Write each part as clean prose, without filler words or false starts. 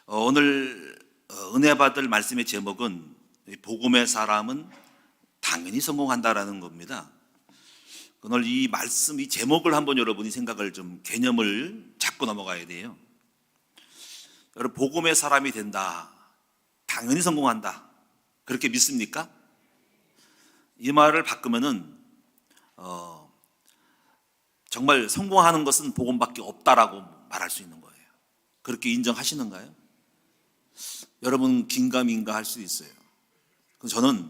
오늘 은혜 받을 말씀의 제목은 복음의 사람은 당연히 성공한다라는 겁니다. 오늘 이 말씀, 이 제목을 한번 여러분이 생각을 좀 개념을 잡고 넘어가야 돼요. 여러분, 복음의 사람이 된다, 당연히 성공한다, 그렇게 믿습니까? 이 말을 바꾸면은 정말 성공하는 것은 복음밖에 없다라고 말할 수 있는 거예요. 그렇게 인정하시는가요? 여러분 긴가민가 할 수 있어요. 저는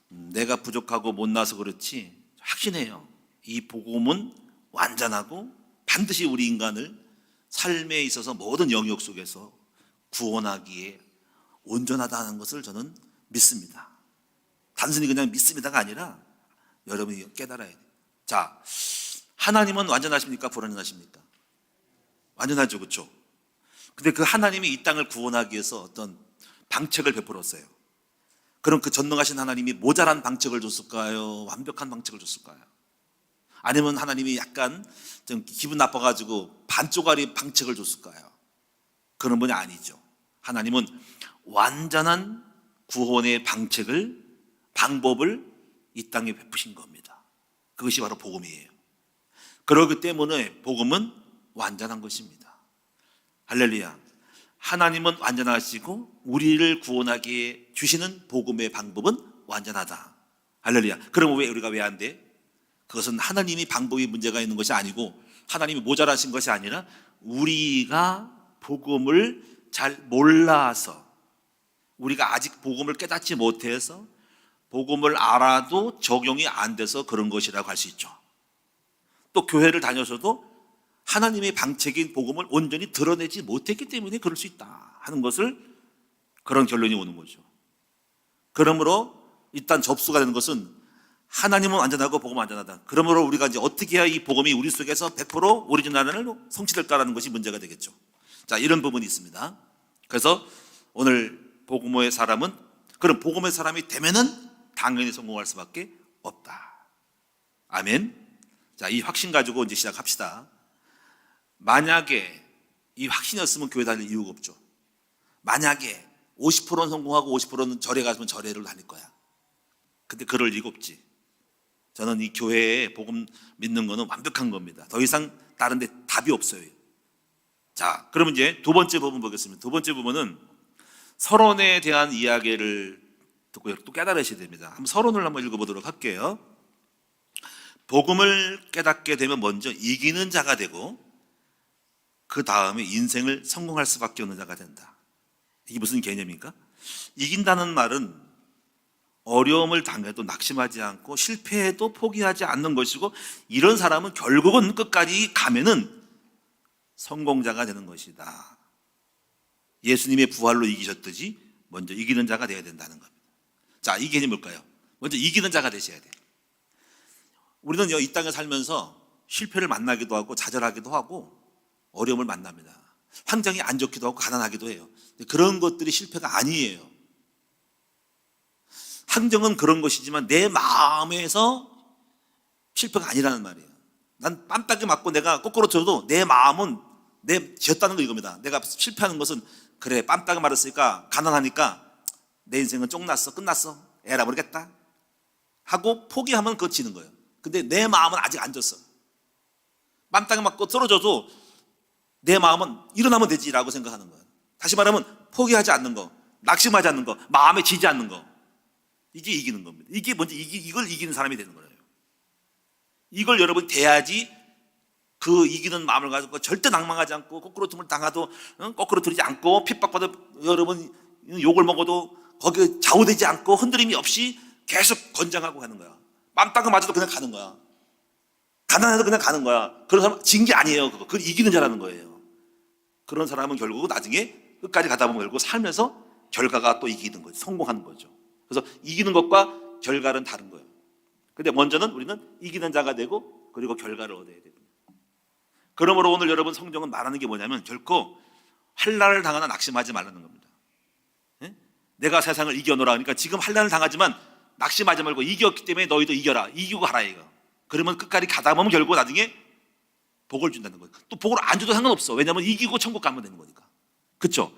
내가 부족하고 못나서 그렇지 확신해요. 이 복음은 완전하고 반드시 우리 인간을 삶에 있어서 모든 영역 속에서 구원하기에 온전하다는 것을 저는 믿습니다. 단순히 그냥 믿습니다가 아니라 여러분이 깨달아야 돼요. 자, 하나님은 완전하십니까? 불완전하십니까? 완전하죠, 그렇죠? 근데 그 하나님이 이 땅을 구원하기 위해서 어떤 방책을 베풀었어요. 그럼 그 전능하신 하나님이 모자란 방책을 줬을까요? 완벽한 방책을 줬을까요? 아니면 하나님이 약간 좀 기분 나빠가지고 반쪽짜리 방책을 줬을까요? 그런 분이 아니죠. 하나님은 완전한 구원의 방법을 이 땅에 베푸신 겁니다. 그것이 바로 복음이에요. 그렇기 때문에 복음은 완전한 것입니다. 할렐루야. 하나님은 완전하시고 우리를 구원하기에 주시는 복음의 방법은 완전하다. 할렐루야. 그럼 우리가 왜 안 돼? 그것은 하나님이 방법이 문제가 있는 것이 아니고 하나님이 모자라신 것이 아니라 우리가 복음을 잘 몰라서, 우리가 아직 복음을 깨닫지 못해서 복음을 알아도 적용이 안 돼서 그런 것이라고 할 수 있죠. 또 교회를 다녀서도 하나님의 방책인 복음을 온전히 드러내지 못했기 때문에 그럴 수 있다 하는 것을, 그런 결론이 오는 거죠. 그러므로 일단 접수가 되는 것은 하나님은 완전하고 복음은 완전하다. 그러므로 우리가 이제 어떻게 해야 이 복음이 우리 속에서 100% 오리지널을 성취될까라는 것이 문제가 되겠죠. 자, 이런 부분이 있습니다. 그래서 오늘 복음의 사람은, 그럼 복음의 사람이 되면은 당연히 성공할 수밖에 없다. 아멘. 자, 이 확신 가지고 이제 시작합시다. 만약에 이 확신이었으면 교회 다닐 이유가 없죠. 만약에 50%는 성공하고 50%는 절에 가면 절에를 다닐 거야. 근데 그럴 리가 없지. 저는 이 교회에 복음 믿는 거는 완벽한 겁니다. 더 이상 다른 데 답이 없어요. 자, 그러면 이제 두 번째 부분 보겠습니다. 두 번째 부분은 서론에 대한 이야기를 듣고 또 깨달으셔야 됩니다. 한번 서론을 한번 읽어보도록 할게요. 복음을 깨닫게 되면 먼저 이기는 자가 되고 그 다음에 인생을 성공할 수밖에 없는 자가 된다. 이게 무슨 개념입니까? 이긴다는 말은 어려움을 당해도 낙심하지 않고 실패해도 포기하지 않는 것이고, 이런 사람은 결국은 끝까지 가면은 성공자가 되는 것이다. 예수님의 부활로 이기셨듯이 먼저 이기는 자가 되어야 된다는 겁니다. 자, 이 개념이 뭘까요? 먼저 이기는 자가 되셔야 돼요. 우리는 이 땅에 살면서 실패를 만나기도 하고 좌절하기도 하고 어려움을 만납니다. 환경이 안 좋기도 하고 가난하기도 해요. 그런 것들이 실패가 아니에요. 환경은 그런 것이지만 내 마음에서 실패가 아니라는 말이에요. 난 뺨따기 맞고 내가 거꾸로 쳐도 내 마음은 지었다는 거 이겁니다. 내가 실패하는 것은, 그래 뺨따기 맞았으니까 가난하니까 내 인생은 쫑났어, 끝났어, 에라 모르겠다 하고 포기하면 그거 지는 거예요. 근데 내 마음은 아직 안 졌어. 뺨따기 맞고 쓰러져도 내 마음은 일어나면 되지라고 생각하는 거예요. 다시 말하면 포기하지 않는 거, 낙심하지 않는 거, 마음에 지지 않는 거, 이게 이기는 겁니다. 이게 먼저 이걸 이기는 사람이 되는 거예요. 이걸 여러분 돼야지 그 이기는 마음을 가지고 절대 낭망하지 않고, 거꾸로 틈을 당하도 거꾸로 들이지 않고, 핍박받아 여러분 욕을 먹어도 거기에 좌우되지 않고 흔들림이 없이 계속 건장하고 가는 거야. 맘땅을 맞아도 그냥 가는 거야. 가난해도 그냥 가는 거야. 그런 사람 진 게 아니에요. 그걸 이기는 자라는 거예요. 그런 사람은 결국 나중에 끝까지 가다 보면 결국 살면서 결과가 또 이기는 거죠. 성공하는 거죠. 그래서 이기는 것과 결과는 다른 거예요. 근데 먼저는 우리는 이기는 자가 되고 그리고 결과를 얻어야 됩니다. 그러므로 오늘 여러분 성경은 말하는 게 뭐냐면 결코 환난을 당하나 낙심하지 말라는 겁니다. 예? 내가 세상을 이겨놓으라. 그러니까 지금 환난을 당하지만 낙심하지 말고 이겼기 때문에 너희도 이겨라. 이기고 가라 이거. 그러면 끝까지 가다 보면 결국 나중에 복을 준다는 거예요. 또 복을 안 줘도 상관없어. 왜냐하면 이기고 천국 가면 되는 거니까. 그렇죠?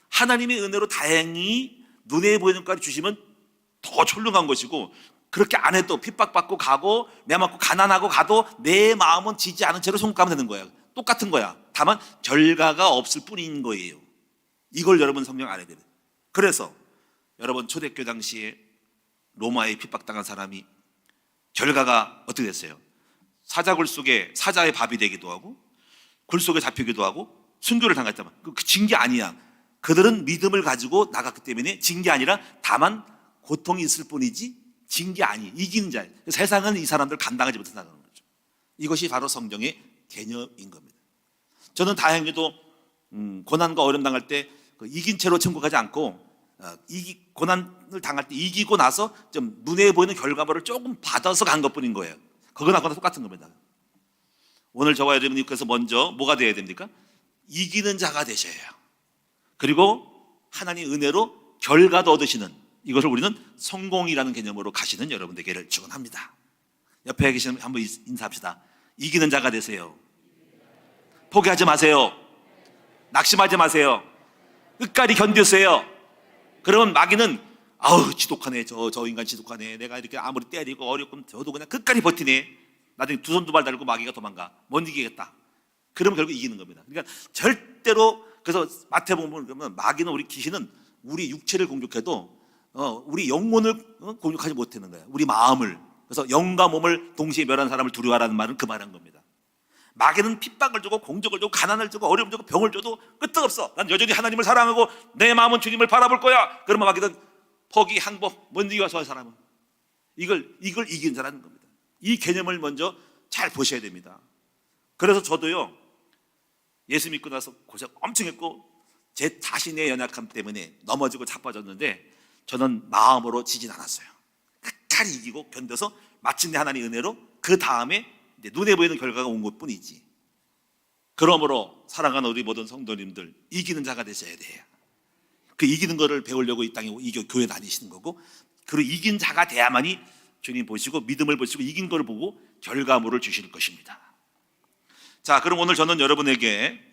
하나님의 은혜로 다행히 눈에 보이는 것까지 주시면 더 훌륭한 것이고, 그렇게 안 해도 핍박받고 가고 매맞고 가난하고 가도 내 마음은 지지 않은 채로 천국 가면 되는 거야. 똑같은 거야. 다만 결과가 없을 뿐인 거예요. 이걸 여러분 성경 알아야 돼요. 그래서 여러분 초대교회 당시에 로마에 핍박당한 사람이 결과가 어떻게 됐어요? 사자굴 속에 사자의 밥이 되기도 하고 굴 속에 잡히기도 하고 순교를 당했다면 그 진 게 아니야. 그들은 믿음을 가지고 나갔기 때문에 진 게 아니라 다만 고통이 있을 뿐이지 진 게 아니, 이기는 자예요. 세상은 이 사람들 감당하지 못한다는 거죠. 이것이 바로 성경의 개념인 겁니다. 저는 다행히도 고난과 어려움 당할 때 이긴 채로 천국 가지 않고 고난을 당할 때 이기고 나서 좀 눈에 보이는 결과물을 조금 받아서 간 것뿐인 거예요. 그거나 똑같은 겁니다. 오늘 저와 여러분이 그래서 먼저 뭐가 되어야 됩니까? 이기는 자가 되셔야 해요. 그리고 하나님의 은혜로 결과도 얻으시는, 이것을 우리는 성공이라는 개념으로 가시는 여러분 되기를 축원합니다. 옆에 계시는 한번 인사합시다. 이기는 자가 되세요. 포기하지 마세요. 낙심하지 마세요. 끝까지 견디세요. 그러면 마귀는 아우 지독하네, 저 인간 지독하네, 내가 이렇게 아무리 때리고 어렵고 저도 그냥 끝까지 버티네, 나중에 두 손 두 발 달고 마귀가 도망가, 못 이기겠다. 그러면 결국 이기는 겁니다. 그러니까 절대로, 그래서 마태복음 보면 마귀는, 우리 귀신은 우리 육체를 공격해도 우리 영혼을 공격하지 못하는 거예요. 우리 마음을. 그래서 영과 몸을 동시에 멸하는 사람을 두려워하라는 말은 그 말한 겁니다. 마귀는 핍박을 주고 공적을 주고 가난을 주고 어려움을 주고 병을 줘도 끄떡없어. 난 여전히 하나님을 사랑하고 내 마음은 주님을 바라볼 거야. 그러면 마귀는 포기, 항복, 못 이겨서 할 사람은 이걸 이기는 자라는 겁니다. 이 개념을 먼저 잘 보셔야 됩니다. 그래서 저도요, 예수 믿고 나서 고생 엄청 했고 제 자신의 연약함 때문에 넘어지고 자빠졌는데 저는 마음으로 지진 않았어요. 끝까지 이기고 견뎌서 마침내 하나님의 은혜로 그 다음에 눈에 보이는 결과가 온 것뿐이지. 그러므로 사랑하는 우리 모든 성도님들, 이기는 자가 되셔야 돼요. 그 이기는 거를 배우려고 이 땅에 교회 다니시는 거고, 그리고 이긴 자가 돼야만이 주님 보시고 믿음을 보시고 이긴 걸 보고 결과물을 주실 것입니다. 자, 그럼 오늘 저는 여러분에게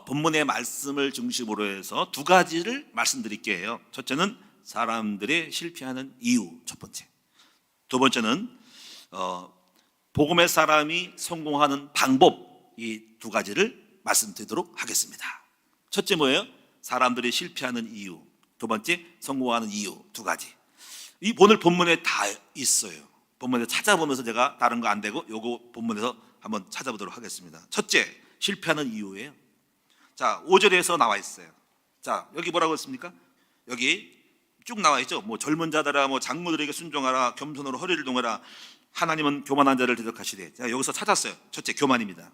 본문의 말씀을 중심으로 해서 두 가지를 말씀드릴게요. 첫째는 사람들의 실패하는 이유, 첫 번째. 두 번째는 복음의 사람이 성공하는 방법, 이 두 가지를 말씀드리도록 하겠습니다. 첫째 뭐예요? 사람들이 실패하는 이유. 두 번째, 성공하는 이유. 두 가지. 이 오늘 본문에 다 있어요. 본문에서 찾아보면서 제가 다른 거 안 되고 요거 본문에서 한번 찾아보도록 하겠습니다. 첫째, 실패하는 이유예요. 자, 5절에서 나와 있어요. 자, 여기 뭐라고 했습니까? 여기 쭉 나와 있죠. 뭐 젊은 자들아, 뭐 장모들에게 순종하라, 겸손으로 허리를 동하라, 하나님은 교만한 자를 대적하시되. 제가 여기서 찾았어요. 첫째, 교만입니다.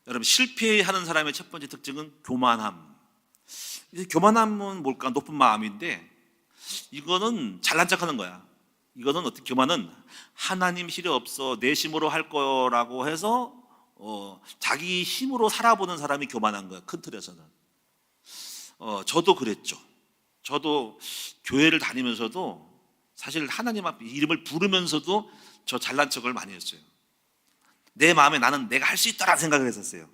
여러분, 실패하는 사람의 첫 번째 특징은 교만함. 교만함은 뭘까? 높은 마음인데 이거는 잘난 척하는 거야. 이거는 어떻게, 교만은 하나님 필요 없어, 내 힘으로 할 거라고 해서 자기 힘으로 살아보는 사람이 교만한 거야. 큰 틀에서는. 저도 그랬죠. 저도 교회를 다니면서도 사실 하나님 앞에 이름을 부르면서도 저 잘난 척을 많이 했어요. 내 마음에 나는 내가 할 수 있다라는 생각을 했었어요.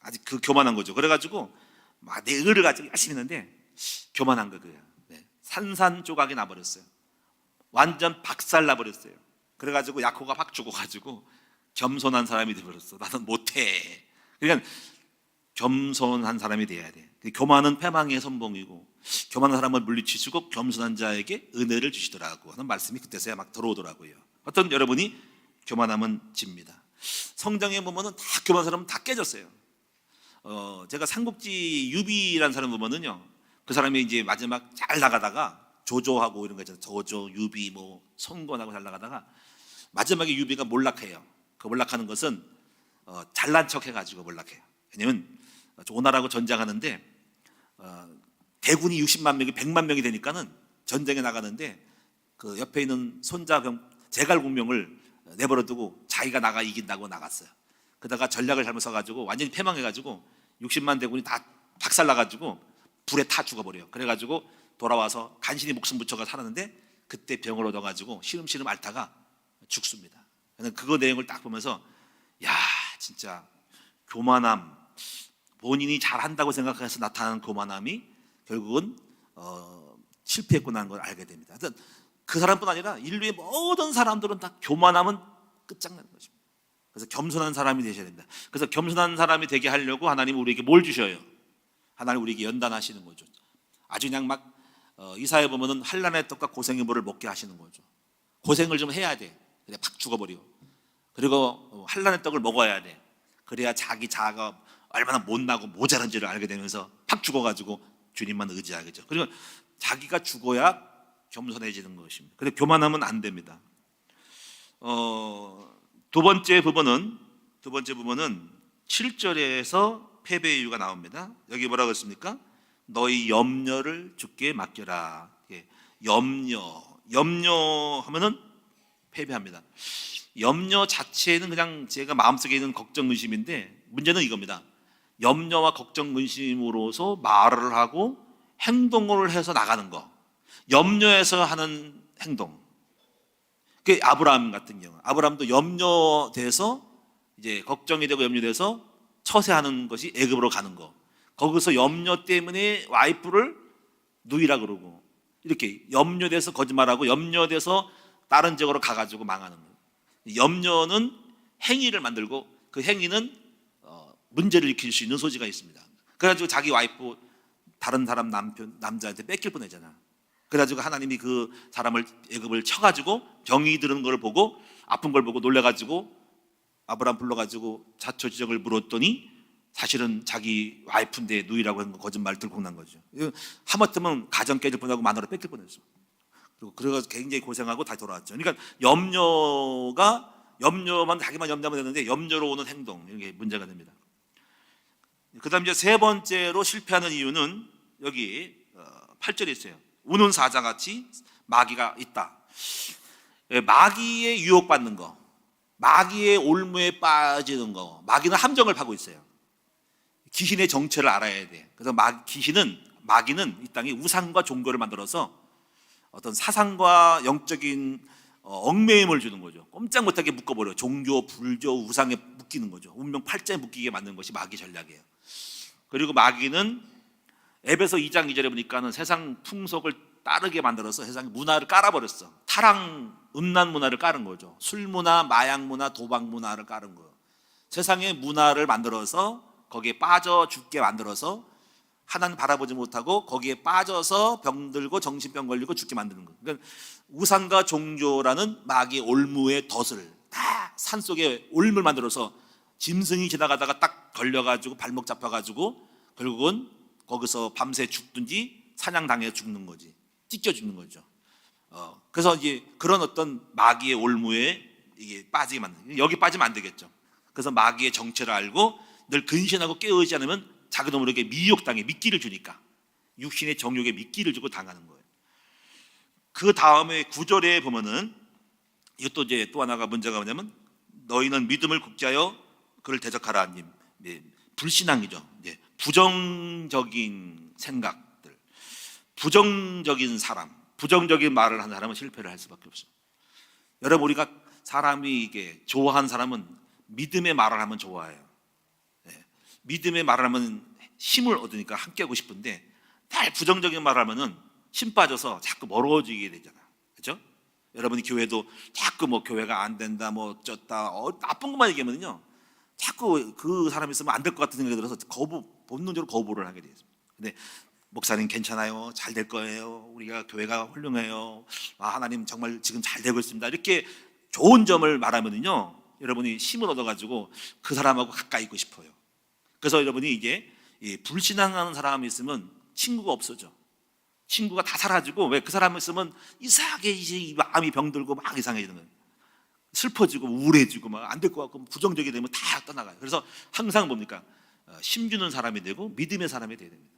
아직 그 교만한 거죠. 그래가지고 막 내 의를 가지고 열심히 했는데 교만한 거예요. 네. 산산조각이 나버렸어요. 완전 박살 나버렸어요. 그래가지고 약호가 확 죽어가지고 겸손한 사람이 되어버렸어. 나는 못해. 그러니까 겸손한 사람이 돼야 돼. 교만은 패망의 선봉이고 교만한 사람을 물리치시고 겸손한 자에게 은혜를 주시더라고 하는 말씀이 그때서야 막 들어오더라고요. 어떤 여러분이 교만하면 집니다. 성경에 보면은 다 교만한 사람은 다 깨졌어요. 제가 삼국지 유비라는 사람 보면은요, 그 사람이 이제 마지막 잘 나가다가 조조하고 이런 거 있잖아요. 조조, 유비, 뭐 성권하고 잘 나가다가 마지막에 유비가 몰락해요. 그 몰락하는 것은 잘난 척 해가지고 몰락해요. 왜냐면 오나라하고 전쟁하는데 대군이 60만 명이 100만 명이 되니까는 전쟁에 나가는데 그 옆에 있는 손자병 제갈공명을 내버려두고 자기가 나가 이긴다고 나갔어요. 그러다가 전략을 잘못 써가지고 완전히 패망해가지고 60만 대군이 다 박살나가지고 불에 타 죽어버려요. 그래가지고 돌아와서 간신히 목숨 붙여가 살았는데 그때 병을 얻어가지고 시름시름 앓다가 죽습니다. 그거 내용을 딱 보면서 야, 진짜 교만함, 본인이 잘한다고 생각해서 나타나는 교만함이 결국은 실패했구나 하는 걸 알게 됩니다. 그 사람뿐 아니라 인류의 모든 사람들은 다 교만함은 끝장나는 것입니다. 그래서 겸손한 사람이 되셔야 됩니다. 그래서 겸손한 사람이 되게 하려고 하나님은 우리에게 뭘 주셔요? 하나님 우리에게 연단하시는 거죠. 아주 그냥 막 이사야 보면은 한란의 떡과 고생의 물을 먹게 하시는 거죠. 고생을 좀 해야 돼. 그냥 팍 죽어버리고. 그리고 한란의 떡을 먹어야 돼. 그래야 자기 자아가 얼마나 못나고 모자란지를 알게 되면서 팍 죽어가지고 주님만 의지하겠죠. 그리고 자기가 죽어야 겸손해지는 것입니다. 근데 교만하면 안 됩니다. 두 번째 부분은 7절에서 패배의 이유가 나옵니다. 여기 뭐라고 했습니까? 너희 염려를 주께 맡겨라. 염려하면은 패배합니다. 염려 자체는 그냥 제가 마음속에 있는 걱정 근심인데 문제는 이겁니다. 염려와 걱정 근심으로서 말을 하고 행동을 해서 나가는 거. 염려해서 하는 행동. 그 아브라함 같은 경우, 아브라함도 염려돼서 이제 걱정이 되고 염려돼서 처세하는 것이 애굽으로 가는 거. 거기서 염려 때문에 와이프를 누이라 그러고 이렇게 염려돼서 거짓말하고 염려돼서 다른 지역으로 가가지고 망하는 거예요. 염려는 행위를 만들고 그 행위는 문제를 일으킬 수 있는 소지가 있습니다. 그래가지고 자기 와이프 다른 사람 남자한테 뺏길 뻔했잖아. 그래가지고 하나님이 그 사람을 애굽을 쳐가지고 병이 드는 걸 보고 아픈 걸 보고 놀래가지고 아브라함 불러가지고 자초지종을 물었더니 사실은 자기 와이프인데 누이라고 한 거 거짓말 들고 난 거죠. 하마터면 가정 깨질 뻔하고 마누라 뺏길 뻔했어. 그리고 그래가지고 굉장히 고생하고 다시 돌아왔죠. 그러니까 염려만 자기만 염려하면 되는데 염려로 오는 행동 이게 문제가 됩니다. 그다음 이제 세 번째로 실패하는 이유는 여기 8절에 있어요. 우는 사자같이 마귀가 있다. 마귀에 유혹받는 거, 마귀의 올무에 빠지는 거. 마귀는 함정을 파고 있어요. 귀신의 정체를 알아야 돼. 그래서 마귀는 이 땅에 우상과 종교를 만들어서 어떤 사상과 영적인 얽매임을 주는 거죠. 꼼짝 못하게 묶어버려. 종교, 불교, 우상에 묶이는 거죠. 운명 팔자에 묶이게 만드는 것이 마귀 전략이에요. 그리고 마귀는 에베소 2장 2절에 보니까는 세상 풍속을 따르게 만들어서 세상 문화를 깔아버렸어. 타락, 음란 문화를 깔은 거죠. 술 문화, 마약 문화, 도박 문화를 깔은 거예요. 세상의 문화를 만들어서 거기에 빠져 죽게 만들어서 하나님 바라보지 못하고 거기에 빠져서 병들고 정신병 걸리고 죽게 만드는 거예요. 그러니까 우상과 종교라는 마귀의 올무의 덫을 다 산속에 올무를 만들어서 짐승이 지나가다가 딱 걸려가지고 발목 잡혀가지고 결국은 거기서 밤새 죽든지 사냥당해서 죽는 거지. 찢겨 죽는 거죠. 그래서 이제 그런 어떤 마귀의 올무에 이게 빠지게 만드는, 여기 빠지면 안 되겠죠. 그래서 마귀의 정체를 알고 늘 근신하고 깨어있지 않으면 자기 놈에게 미혹당해, 미끼를 주니까 육신의 정욕에 미끼를 주고 당하는 거예요. 그 다음에 9절에 보면은 이것도 이제 또 하나가 문제가 뭐냐면 너희는 믿음을 굳게 하여 그를 대적하라. 불신앙이죠. 부정적인 생각들, 부정적인 사람, 부정적인 말을 하는 사람은 실패를 할 수밖에 없어요. 여러분, 우리가 사람이 이게 좋아하는 사람은 믿음의 말을 하면 좋아해요. 믿음의 말을 하면 힘을 얻으니까 함께 하고 싶은데 다 부정적인 말을 하면은 힘 빠져서 자꾸 멀어지게 되잖아. 그렇죠? 여러분이 교회도 자꾸 뭐 교회가 안 된다, 뭐 어쩌다, 나쁜 것만 얘기하면요, 자꾸 그 사람이 있으면 안 될 것 같은 생각이 들어서 본능적으로 거부를 하게 되어 있습니다. 근데 목사님 괜찮아요, 잘 될 거예요, 우리가 교회가 훌륭해요, 하나님 정말 지금 잘 되고 있습니다, 이렇게 좋은 점을 말하면요, 여러분이 힘을 얻어가지고 그 사람하고 가까이 있고 싶어요. 그래서 여러분이 이게 불신앙하는 사람이 있으면 친구가 없어져. 친구가 다 사라지고, 왜? 그 사람이 있으면 이상하게 이제 마음이 병들고 막 이상해지는 거예요. 슬퍼지고 우울해지고 막 안 될 것 같고 부정적이 되면 다 떠나가요. 그래서 항상 뭡니까? 힘주는 사람이 되고 믿음의 사람이 돼야 됩니다.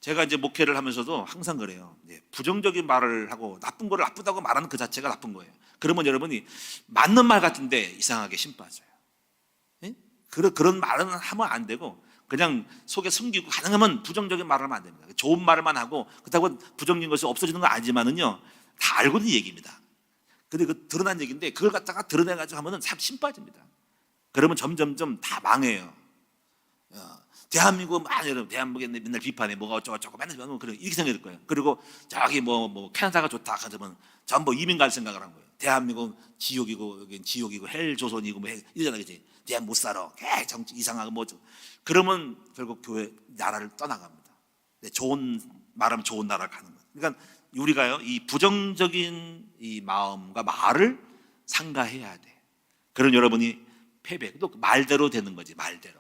제가 이제 목회를 하면서도 항상 그래요. 부정적인 말을 하고 나쁜 거를 나쁘다고 말하는 그 자체가 나쁜 거예요. 그러면 여러분이 맞는 말 같은데 이상하게 힘 빠져요. 그런 말은 하면 안 되고 그냥 속에 숨기고 가능하면 부정적인 말을 하면 안 됩니다. 좋은 말만 하고 그렇다고 부정적인 것이 없어지는 건 아니지만은요, 다 알고 있는 얘기입니다. 근데 그 드러난 얘기인데 그걸 갖다가 드러내가지고 하면은 참 힘 빠집니다. 그러면 점점점 다 망해요. 대한민국 여러분 대한민국에 맨날 비판해 뭐가 어쩌고 맨날 그런 이렇게 생각할 거예요. 그리고 저기 뭐 캐나다가 좋다 하면 전부 이민 갈 생각을 한 거예요. 대한민국 지옥이고 여기 지옥이고 헬 조선이고 뭐 이러잖아, 그지? 대한 못 살아. 정치 이상하고 뭐 그러면 결국 교회 나라를 떠나갑니다. 좋은 말하면 좋은 나라 가는 거예요. 그러니까 우리가요 이 부정적인 이 마음과 말을 상가해야 돼. 그런 여러분이 패배. 또 말대로 되는 거지, 말대로.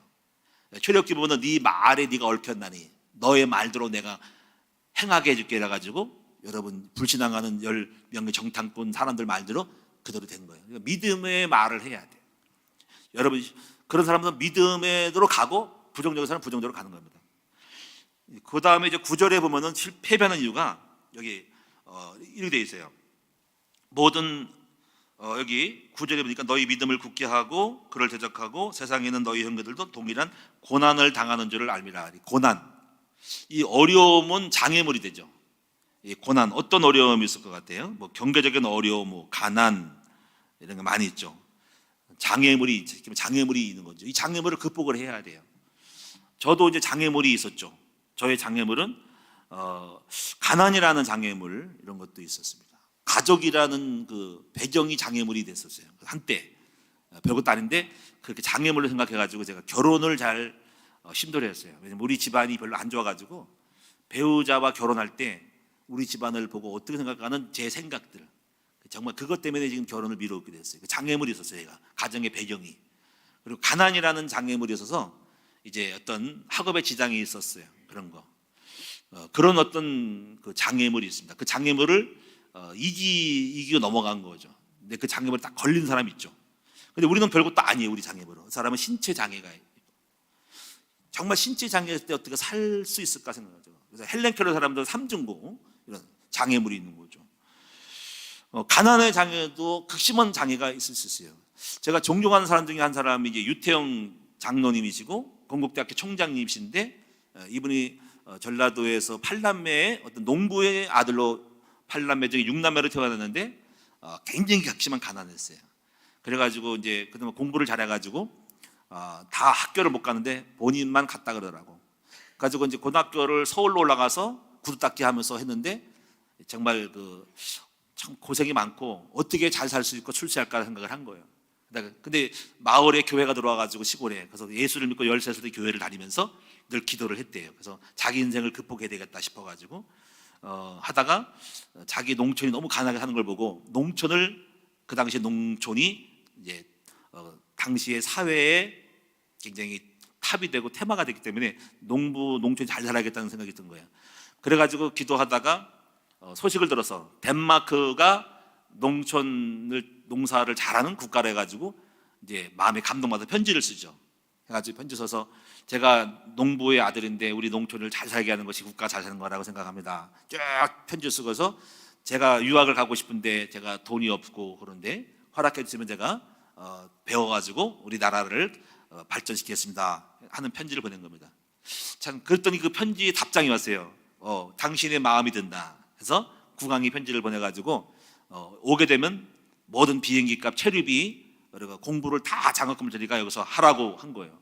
출애굽기 보면 네 말에 네가 얽혔나니 너의 말대로 내가 행하게 해줄게 이래가지고 여러분 불신앙하는 10명의 정탐꾼 사람들 말대로 그대로 된 거예요. 그러니까 믿음의 말을 해야 돼. 여러분 그런 사람들은 믿음으로 가고 부정적인 사람은 부정적으로 가는 겁니다. 그 다음에 이제 9절에 보면은 패배하는 이유가 여기 이렇게 돼 있어요. 모든 여기 9절에 보니까 너희 믿음을 굳게 하고 그를 대적하고 세상에 있는 너희 형제들도 동일한 고난을 당하는 줄을 알미라. 고난, 이 어려움은 장애물이 되죠. 이 고난, 어떤 어려움이 있을 것 같아요? 뭐 경제적인 어려움, 뭐 가난 이런 거 많이 있죠. 장애물이 있는 거죠. 이 장애물을 극복을 해야 돼요. 저도 이제 장애물이 있었죠. 저의 장애물은 가난이라는 장애물 이런 것도 있었습니다. 가족이라는 그 배경이 장애물이 됐었어요. 한때 별것도 아닌데 그렇게 장애물로 생각해가지고 제가 결혼을 잘 힘들어했어요. 왜냐면 우리 집안이 별로 안 좋아가지고 배우자와 결혼할 때 우리 집안을 보고 어떻게 생각하는 제 생각들, 정말 그것 때문에 지금 결혼을 미루게 됐어요. 장애물이 있었어요. 제가 가정의 배경이. 그리고 가난이라는 장애물이 있어서 이제 어떤 학업에 지장이 있었어요. 그런 거. 그런 어떤 그 장애물이 있습니다. 그 장애물을 이기고 넘어간 거죠. 근데 그 장애물에 딱 걸린 사람이 있죠. 근데 우리는 별것도 아니에요. 우리 장애물은. 그 사람은 신체 장애가 있고. 정말 신체 장애가 있을 때 어떻게 살 수 있을까 생각하죠. 그래서 헬렌 켈러 사람들은 삼중고 이런 장애물이 있는 거죠. 가난의 장애도 극심한 장애가 있을 수 있어요. 제가 존경하는 사람 중에 한 사람이 이제 유태영 장로님이시고 건국대학교 총장님이신데 이분이 전라도에서 8남매의 어떤 농부의 아들로 8남매 중에 6남매로 태어났는데 굉장히 극심한 가난했어요. 그래가지고 이제 그다음에 공부를 잘해가지고 다 학교를 못 가는데 본인만 갔다 그러더라고. 가지고 이제 고등학교를 서울로 올라가서 구두 닦기 하면서 했는데 정말 참 고생이 많고 어떻게 잘 살 수 있고 출세할까 생각을 한 거예요. 근데 마을에 교회가 들어와가지고 시골에 그래서 예수를 믿고 13살 때 교회를 다니면서 늘 기도를 했대요. 그래서 자기 인생을 극복해야 되겠다 싶어가지고 하다가 자기 농촌이 너무 가난하게 사는 걸 보고 농촌을 그 당시에 농촌이 이제 당시의 사회에 굉장히 탑이 되고 테마가 됐기 때문에 농촌이 잘 살아야겠다는 생각이 든 거예요. 그래가지고 기도하다가 소식을 들어서 덴마크가 농사를 잘하는 국가로 해가지고 이제 마음에 감동받아 편지를 쓰죠. 해가지고 편지 써서 제가 농부의 아들인데 우리 농촌을 잘 살게 하는 것이 국가 잘 사는 거라고 생각합니다. 쫙 편지 쓰고서 제가 유학을 가고 싶은데 제가 돈이 없고 그런데 허락해 주시면 제가 배워가지고 우리나라를 발전시키겠습니다 하는 편지를 보낸 겁니다. 참 그랬더니 그 편지에 답장이 왔어요. 당신의 마음이 든다. 그래서 국왕이 편지를 보내가지고 오게 되면 모든 비행기값, 체류비, 그리고 공부를 다 장학금을 저리가 여기서 하라고 한 거예요.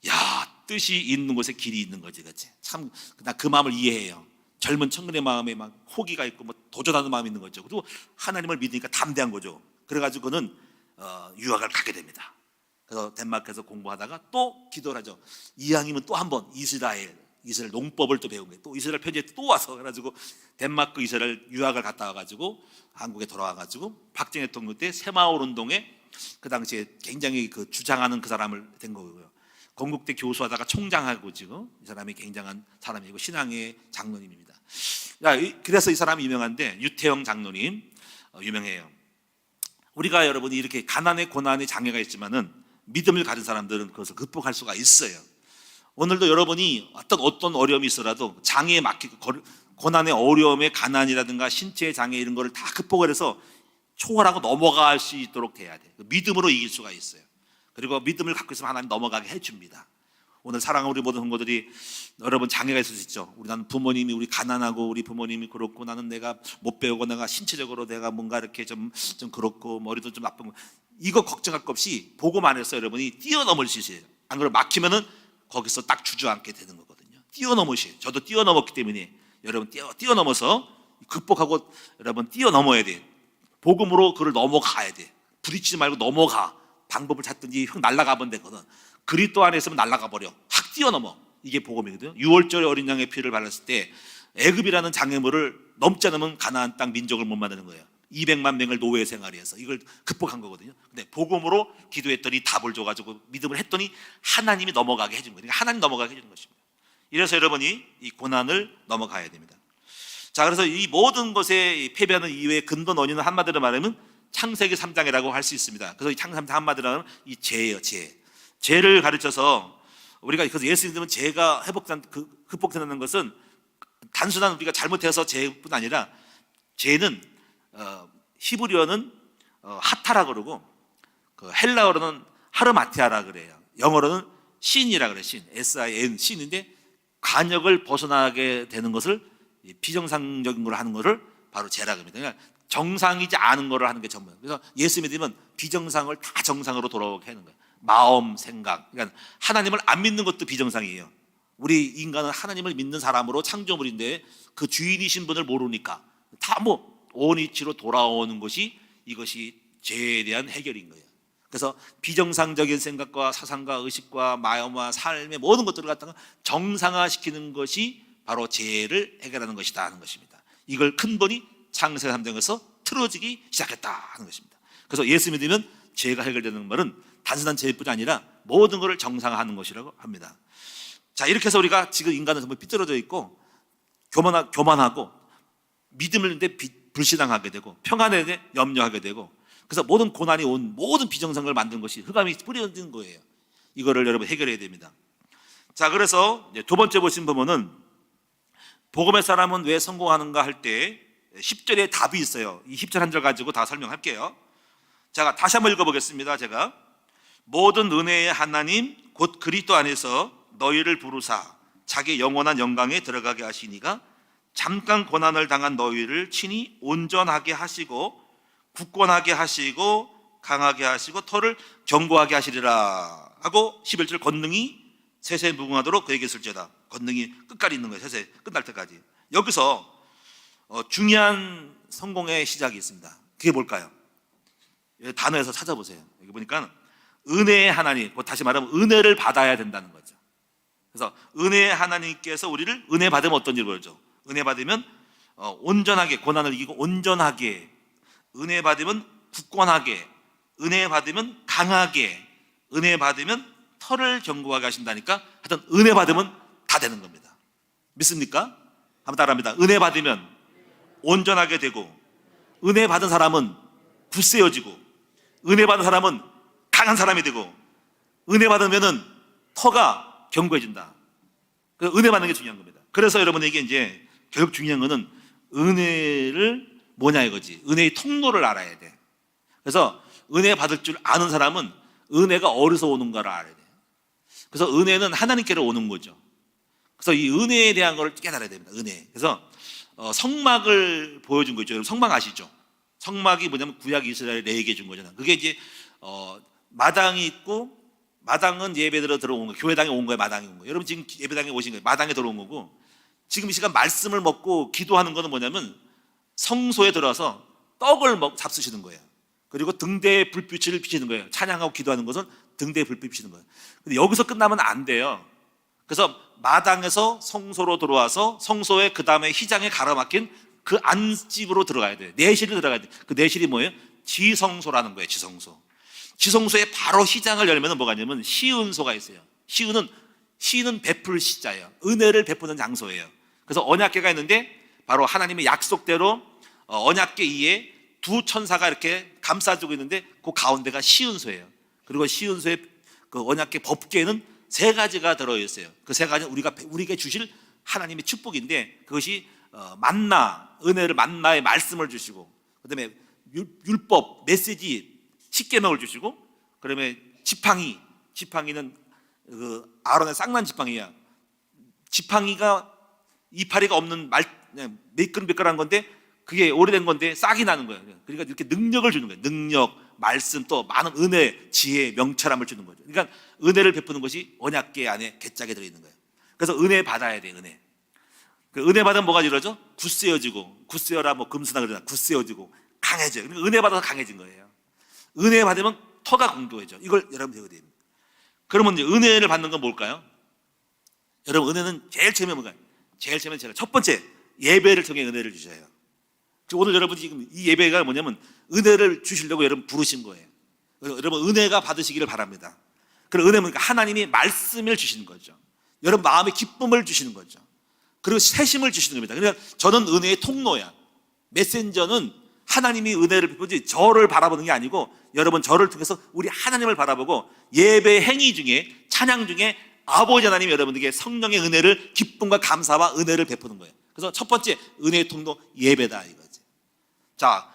야, 뜻이 있는 곳에 길이 있는 거지, 그렇지? 참, 나 그 마음을 이해해요. 젊은 청년의 마음에 막 호기가 있고 뭐 도전하는 마음이 있는 거죠. 그리고 하나님을 믿으니까 담대한 거죠. 그래가지고 그는 유학을 가게 됩니다. 그래서 덴마크에서 공부하다가 또 기도를 하죠. 이왕이면 또 한 번 이스라엘 농법을 또 배운 거예요. 또 이스라엘 편지에 또 와서 그래가지고 덴마크 이스라엘 유학을 갔다 와가지고 한국에 돌아와가지고 박정희 대통령 때 새마을 운동에 그 당시에 굉장히 주장하는 그 사람을 된 거고요. 건국대 교수하다가 총장하고 지금 이 사람이 굉장한 사람이고 신앙의 장로님입니다. 그래서 이 사람이 유명한데 유태영 장로님 유명해요. 우리가 여러분이 이렇게 가난의 고난의 장애가 있지만은 믿음을 가진 사람들은 그것을 극복할 수가 있어요. 오늘도 여러분이 어떤 어려움이 있어라도 장애에 맡기고 고난의 어려움의 가난이라든가 신체의 장애 이런 거를 다 극복을 해서 초월하고 넘어갈 수 있도록 돼야 돼. 믿음으로 이길 수가 있어요. 그리고 믿음을 갖고 있으면 하나님 넘어가게 해줍니다. 오늘 사랑하는 우리 모든 성도들이 여러분 장애가 있을 수 있죠. 나는 부모님이 우리 가난하고 우리 부모님이 그렇고 나는 내가 못 배우고 내가 신체적으로 내가 뭔가 이렇게 좀 그렇고 머리도 좀 나쁜 거. 이거 걱정할 것 없이 복음 안에서 여러분이 뛰어넘을 수 있어요. 안 그러면 막히면은 거기서 딱 주저앉게 되는 거거든요. 뛰어넘으셔요. 저도 뛰어넘었기 때문에 여러분 뛰어넘어서 극복하고 여러분 뛰어넘어야 돼요. 복음으로 그를 넘어가야 돼. 부딪히지 말고 넘어가. 방법을 찾든지 흙 날아가면 되거든. 그리스도 안에 있으면 날아가 버려. 확 뛰어넘어. 이게 복음이거든요. 6월절에 어린 양의 피를 발랐을 때 애굽이라는 장애물을 넘지 않으면 가나안 땅 민족을 못 만드는 거예요. 200만 명을 노예 생활에 해서 이걸 극복한 거거든요. 근데 복음으로 기도했더니 답을 줘가지고 믿음을 했더니 하나님이 넘어가게 해준 거예요. 그러니까 하나님 넘어가게 해주는 것입니다. 이래서 여러분이 이 고난을 넘어가야 됩니다. 자, 그래서 이 모든 것에 패배하는 이유의 근본 원인은 한마디로 말하면 창세기 3장이라고 할 수 있습니다. 그래서 이 창세기 3장 한마디로 하면 이 죄예요. 죄를 가르쳐서 우리가 그래서 예수 믿으면 죄가 극복되는 것은 단순한 우리가 잘못해서 죄뿐 아니라 죄는 히브리어는 하타라 그러고 그 헬라어로는 하르마티아라 그래요. 영어로는 신이라 그래. 신, S-I-N, 신인데 관역을 벗어나게 되는 것을 비정상적인 걸 하는 것을 바로 죄라고 합니다. 그러니까 정상이지 않은 것을 하는 게 전부예요. 그래서 예수 믿으면 비정상을 다 정상으로 돌아오게 하는 거예요. 마음, 생각. 그러니까 하나님을 안 믿는 것도 비정상이에요. 우리 인간은 하나님을 믿는 사람으로 창조물인데 그 주인이신 분을 모르니까 다 원위치로 돌아오는 것이 이것이 죄에 대한 해결인 거예요. 그래서 비정상적인 생각과 사상과 의식과 마음과 삶의 모든 것들을 갖다가 정상화시키는 것이 바로 죄를 해결하는 것이다 하는 것입니다. 이걸 큰본이 창세기 3장에서 틀어지기 시작했다 하는 것입니다. 그래서 예수 믿으면 죄가 해결되는 말은 단순한 죄뿐이 아니라 모든 것을 정상화하는 것이라고 합니다. 자, 이렇게 해서 우리가 지금 인간은 정말 삐뚤어져 있고 교만하고 믿음을 불신앙하게 되고 평안에 대해 염려하게 되고 그래서 모든 고난이 온 모든 비정상을 만든 것이 흑암이 뿌려진 거예요. 이거를 여러분 해결해야 됩니다. 자, 그래서 두 번째 보시면 복음의 사람은 왜 성공하는가 할 때 10절에 답이 있어요. 이 10절 한 절 가지고 다 설명할게요. 자, 다시 한번 읽어보겠습니다. 제가 모든 은혜의 하나님 곧 그리스도 안에서 너희를 부르사 자기 영원한 영광에 들어가게 하시니가 잠깐 고난을 당한 너희를 친히 온전하게 하시고 굳건하게 하시고 강하게 하시고 터를 견고하게 하시리라 하고 11절 권능이 세세 무궁하도록 그에게 있을지어다. 권능이 끝까지 있는 거예요. 세세 끝날 때까지. 여기서 중요한 성공의 시작이 있습니다. 그게 뭘까요? 단어에서 찾아보세요. 여기 보니까 은혜의 하나님, 다시 말하면 은혜를 받아야 된다는 거죠. 그래서 은혜의 하나님께서 우리를 은혜 받으면 어떤 일을 보여줘? 은혜 받으면 온전하게, 고난을 이기고 온전하게, 은혜 받으면 굳건하게, 은혜 받으면 강하게, 은혜 받으면 터를 견고하게 하신다니까. 하여튼 은혜 받으면 다 되는 겁니다. 믿습니까? 한번 따라합니다. 은혜 받으면 온전하게 되고, 은혜 받은 사람은 굳세어지고, 은혜 받은 사람은 강한 사람이 되고, 은혜 받으면은 터가 견고해진다. 은혜 받는 게 중요한 겁니다. 그래서 여러분에게 이제 결국 중요한 거는 은혜를 뭐냐 이거지. 은혜의 통로를 알아야 돼. 그래서 은혜 받을 줄 아는 사람은 은혜가 어디서 오는가를 알아야 돼. 그래서 은혜는 하나님께로 오는 거죠. 그래서 이 은혜에 대한 걸 깨달아야 됩니다. 은혜. 그래서 성막을 보여준 거 있죠. 여러분 성막 아시죠? 성막이 뭐냐면 구약 이스라엘 레에게 준 거잖아요. 그게 이제 마당이 있고, 마당은 예배드려 들어온 거예요. 교회당에 온 거예요. 마당에 온 거예요. 여러분 지금 예배당에 오신 거예요. 마당에 들어온 거고, 지금 이 시간 말씀을 먹고 기도하는 거는 뭐냐면 성소에 들어와서 떡을 잡수시는 거예요. 그리고 등대에 불빛을 비치는 거예요. 찬양하고 기도하는 것은 등대에 불빛 비치는 거예요. 근데 여기서 끝나면 안 돼요. 그래서 마당에서 성소로 들어와서 성소에 그 다음에 휘장에 가로막힌 그 안집으로 들어가야 돼요. 내실을 들어가야 돼요. 그 내실이 뭐예요? 지성소라는 거예요. 지성소. 지성소에 바로 휘장을 열면 뭐가 있냐면 시은소가 있어요. 시는 베풀 시자예요. 은혜를 베푸는 장소예요. 그래서 언약궤가 있는데 바로 하나님의 약속대로 언약궤 위에 두 천사가 이렇게 감싸주고 있는데 그 가운데가 시은소예요. 그리고 시은소의 그 언약궤 법궤는 세 가지가 들어있어요. 그 세 가지는 우리에게 주실 하나님의 축복인데, 그것이 만나, 은혜를 만나의 말씀을 주시고, 그 다음에 율법, 메시지, 십계명을 주시고, 그 다음에 지팡이는 그 아론의 쌍난 지팡이야. 지팡이가 이파리가 없는 매끈매끈한 건데 그게 오래된 건데 싹이 나는 거예요. 그러니까 이렇게 능력을 주는 거예요. 능력, 말씀, 또 많은 은혜, 지혜, 명철함을 주는 거죠. 그러니까 은혜를 베푸는 것이 언약궤 안에 괴짝에 들어있는 거예요. 그래서 은혜 받아야 돼, 은혜. 그 은혜 받으면 뭐가 이루어져? 굳세어지고, 굳세어라 뭐 금수나 그러나 굳세어지고 강해져요. 그러니까 은혜 받아서 강해진 거예요. 은혜 받으면 터가 공고해져. 이걸 여러분 배워야 됩니다. 그러면 이제 은혜를 받는 건 뭘까요? 여러분, 은혜는 제일 처음에 뭔가요? 제일 처음에 제가 첫 번째 예배를 통해 은혜를 주셔요. 오늘 여러분이 지금 이 예배가 뭐냐면 은혜를 주시려고 여러분 부르신 거예요. 여러분 은혜가 받으시기를 바랍니다. 그리고 은혜는 하나님이 말씀을 주시는 거죠. 여러분 마음의 기쁨을 주시는 거죠. 그리고 새심을 주시는 겁니다. 그러니까 저는 은혜의 통로야. 메신저는 하나님이 은혜를 베푸지 저를 바라보는 게 아니고 여러분 저를 통해서 우리 하나님을 바라보고 예배 행위 중에 찬양 중에 아버지 하나님 여러분에게 성령의 은혜를 기쁨과 감사와 은혜를 베푸는 거예요. 그래서 첫 번째 은혜의 통로 예배다 이거지. 자,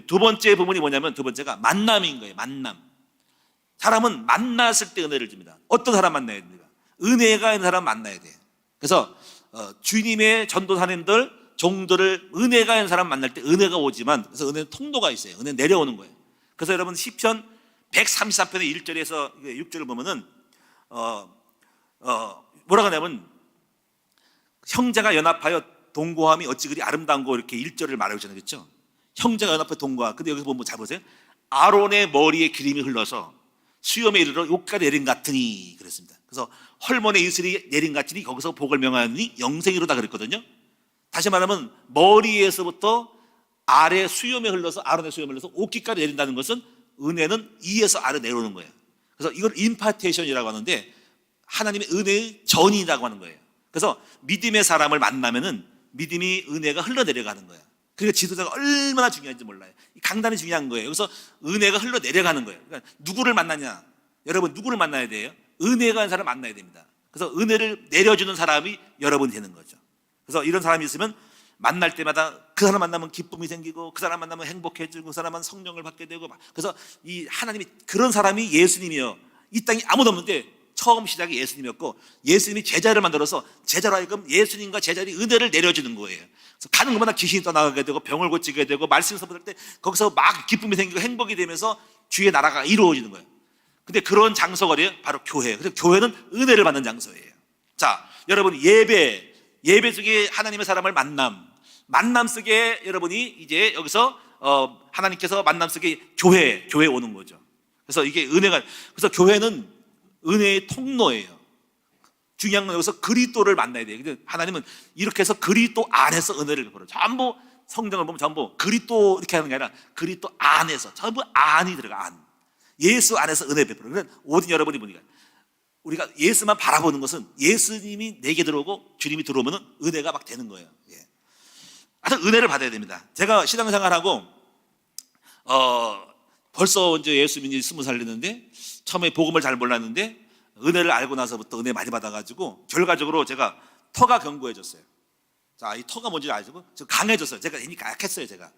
두 번째 부분이 뭐냐면 두 번째가 만남인 거예요. 만남. 사람은 만났을 때 은혜를 줍니다. 어떤 사람 만나야 됩니까? 은혜가 있는 사람 만나야 돼요. 그래서 주님의 전도사님들 종들을 은혜가 있는 사람 만날 때 은혜가 오지만 그래서 은혜는 통로가 있어요. 은혜 내려오는 거예요. 그래서 여러분 시편 134편의 1절에서 6절을 보면은 뭐라고 하냐면 형제가 연합하여 동거함이 어찌 그리 아름다운고 이렇게 1절을 말하고 있잖아요. 그렇죠? 형제가 연합하여 동거함. 근데 여기서 보면 잘 보세요. 아론의 머리에 기름이 흘러서 수염에 이르러 욕까지 내린 같으니 그랬습니다. 그래서 헐몬의 이슬이 내린 같으니 거기서 복을 명하니 영생이로다 그랬거든요. 다시 말하면 머리에서부터 아래 수염에 흘러서 아론의 수염에 흘러서 옷깃까지 내린다는 것은 은혜는 이에서 아래 내려오는 거예요. 그래서 이걸 임파테이션이라고 하는데 하나님의 은혜의 전이라고 하는 거예요. 그래서 믿음의 사람을 만나면은 믿음이 은혜가 흘러내려가는 거예요. 그러니까 지도자가 얼마나 중요한지 몰라요. 강단이 중요한 거예요. 그래서 은혜가 흘러내려가는 거예요. 그러니까 누구를 만나냐? 여러분 누구를 만나야 돼요? 은혜가 있는 사람을 만나야 됩니다. 그래서 은혜를 내려주는 사람이 여러분이 되는 거죠. 그래서 이런 사람이 있으면 만날 때마다 그 사람 만나면 기쁨이 생기고 그 사람 만나면 행복해지고 그 사람은 성령을 받게 되고 그래서 이 하나님이 그런 사람이 예수님이요. 이 땅에 아무도 없는데 처음 시작이 예수님이었고 예수님이 제자를 만들어서 제자로 하여금 예수님과 제자들이 은혜를 내려주는 거예요. 그래서 가는 것마다 귀신이 떠나가게 되고 병을 고치게 되고 말씀 선포할 때 거기서 막 기쁨이 생기고 행복이 되면서 주의 나라가 이루어지는 거예요. 근데 그런 장소가 어디예요? 바로 교회예요. 그래서 교회는 은혜를 받는 장소예요. 자, 여러분 예배 속에 하나님의 사람을 만남 속에 여러분이 이제 여기서 하나님께서 만남 속에 교회 오는 거죠. 그래서 이게 은혜가 그래서 교회는 은혜의 통로예요. 중요한 건 여기서 그리스도를 만나야 돼요. 근데 하나님은 이렇게 해서 그리스도 안에서 은혜를 베풀어요. 전부 성경을 보면 전부 그리스도 이렇게 하는 게 아니라 그리스도 안에서 전부 안이 들어가 안. 예수 안에서 은혜 베풀어요. 그러니까 오직 여러분이 보니까 우리가 예수만 바라보는 것은 예수님이 내게 들어오고 주님이 들어오면 은혜가 막 되는 거예요. 예. 하여튼 은혜를 받아야 됩니다. 제가 신앙생활하고 벌써 이제 예수 믿는 지 20살 됐는데 처음에 복음을 잘 몰랐는데 은혜를 알고 나서부터 은혜 많이 받아가지고 결과적으로 제가 터가 견고해졌어요. 자, 이 터가 뭔지 알죠? 저 강해졌어요. 제가 이니까 약했어요. 제가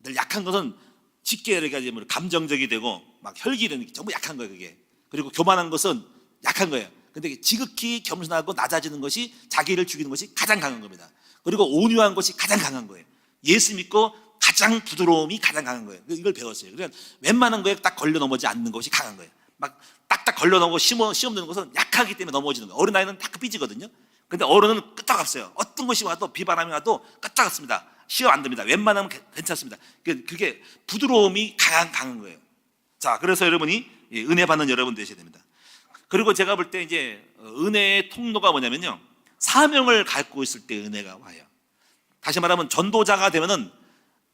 늘 약한 것은 쉽게 이렇게 감정적이 되고 막 혈기 되는 게 전부 약한 거예요. 그게 그리고 교만한 것은 약한 거예요. 근데 지극히 겸손하고 낮아지는 것이 자기를 죽이는 것이 가장 강한 겁니다. 그리고 온유한 것이 가장 강한 거예요. 예수 믿고 가장 부드러움이 가장 강한 거예요. 이걸 배웠어요. 그러니까 웬만한 거에 딱 걸려 넘어지지 않는 것이 강한 거예요. 막 딱딱 걸려 넘어고 시험 드는 것은 약하기 때문에 넘어지는 거예요. 어린 아이는 딱 삐지거든요. 근데 어른은 끄떡없어요. 어떤 것이 와도 비바람이 와도 끄떡없습니다. 시험 안 됩니다. 웬만하면 괜찮습니다. 그게 부드러움이 강한 거예요. 자, 그래서 여러분이 은혜 받는 여러분 되셔야 됩니다. 그리고 제가 볼 때 이제 은혜의 통로가 뭐냐면요. 사명을 갖고 있을 때 은혜가 와요. 다시 말하면 전도자가 되면은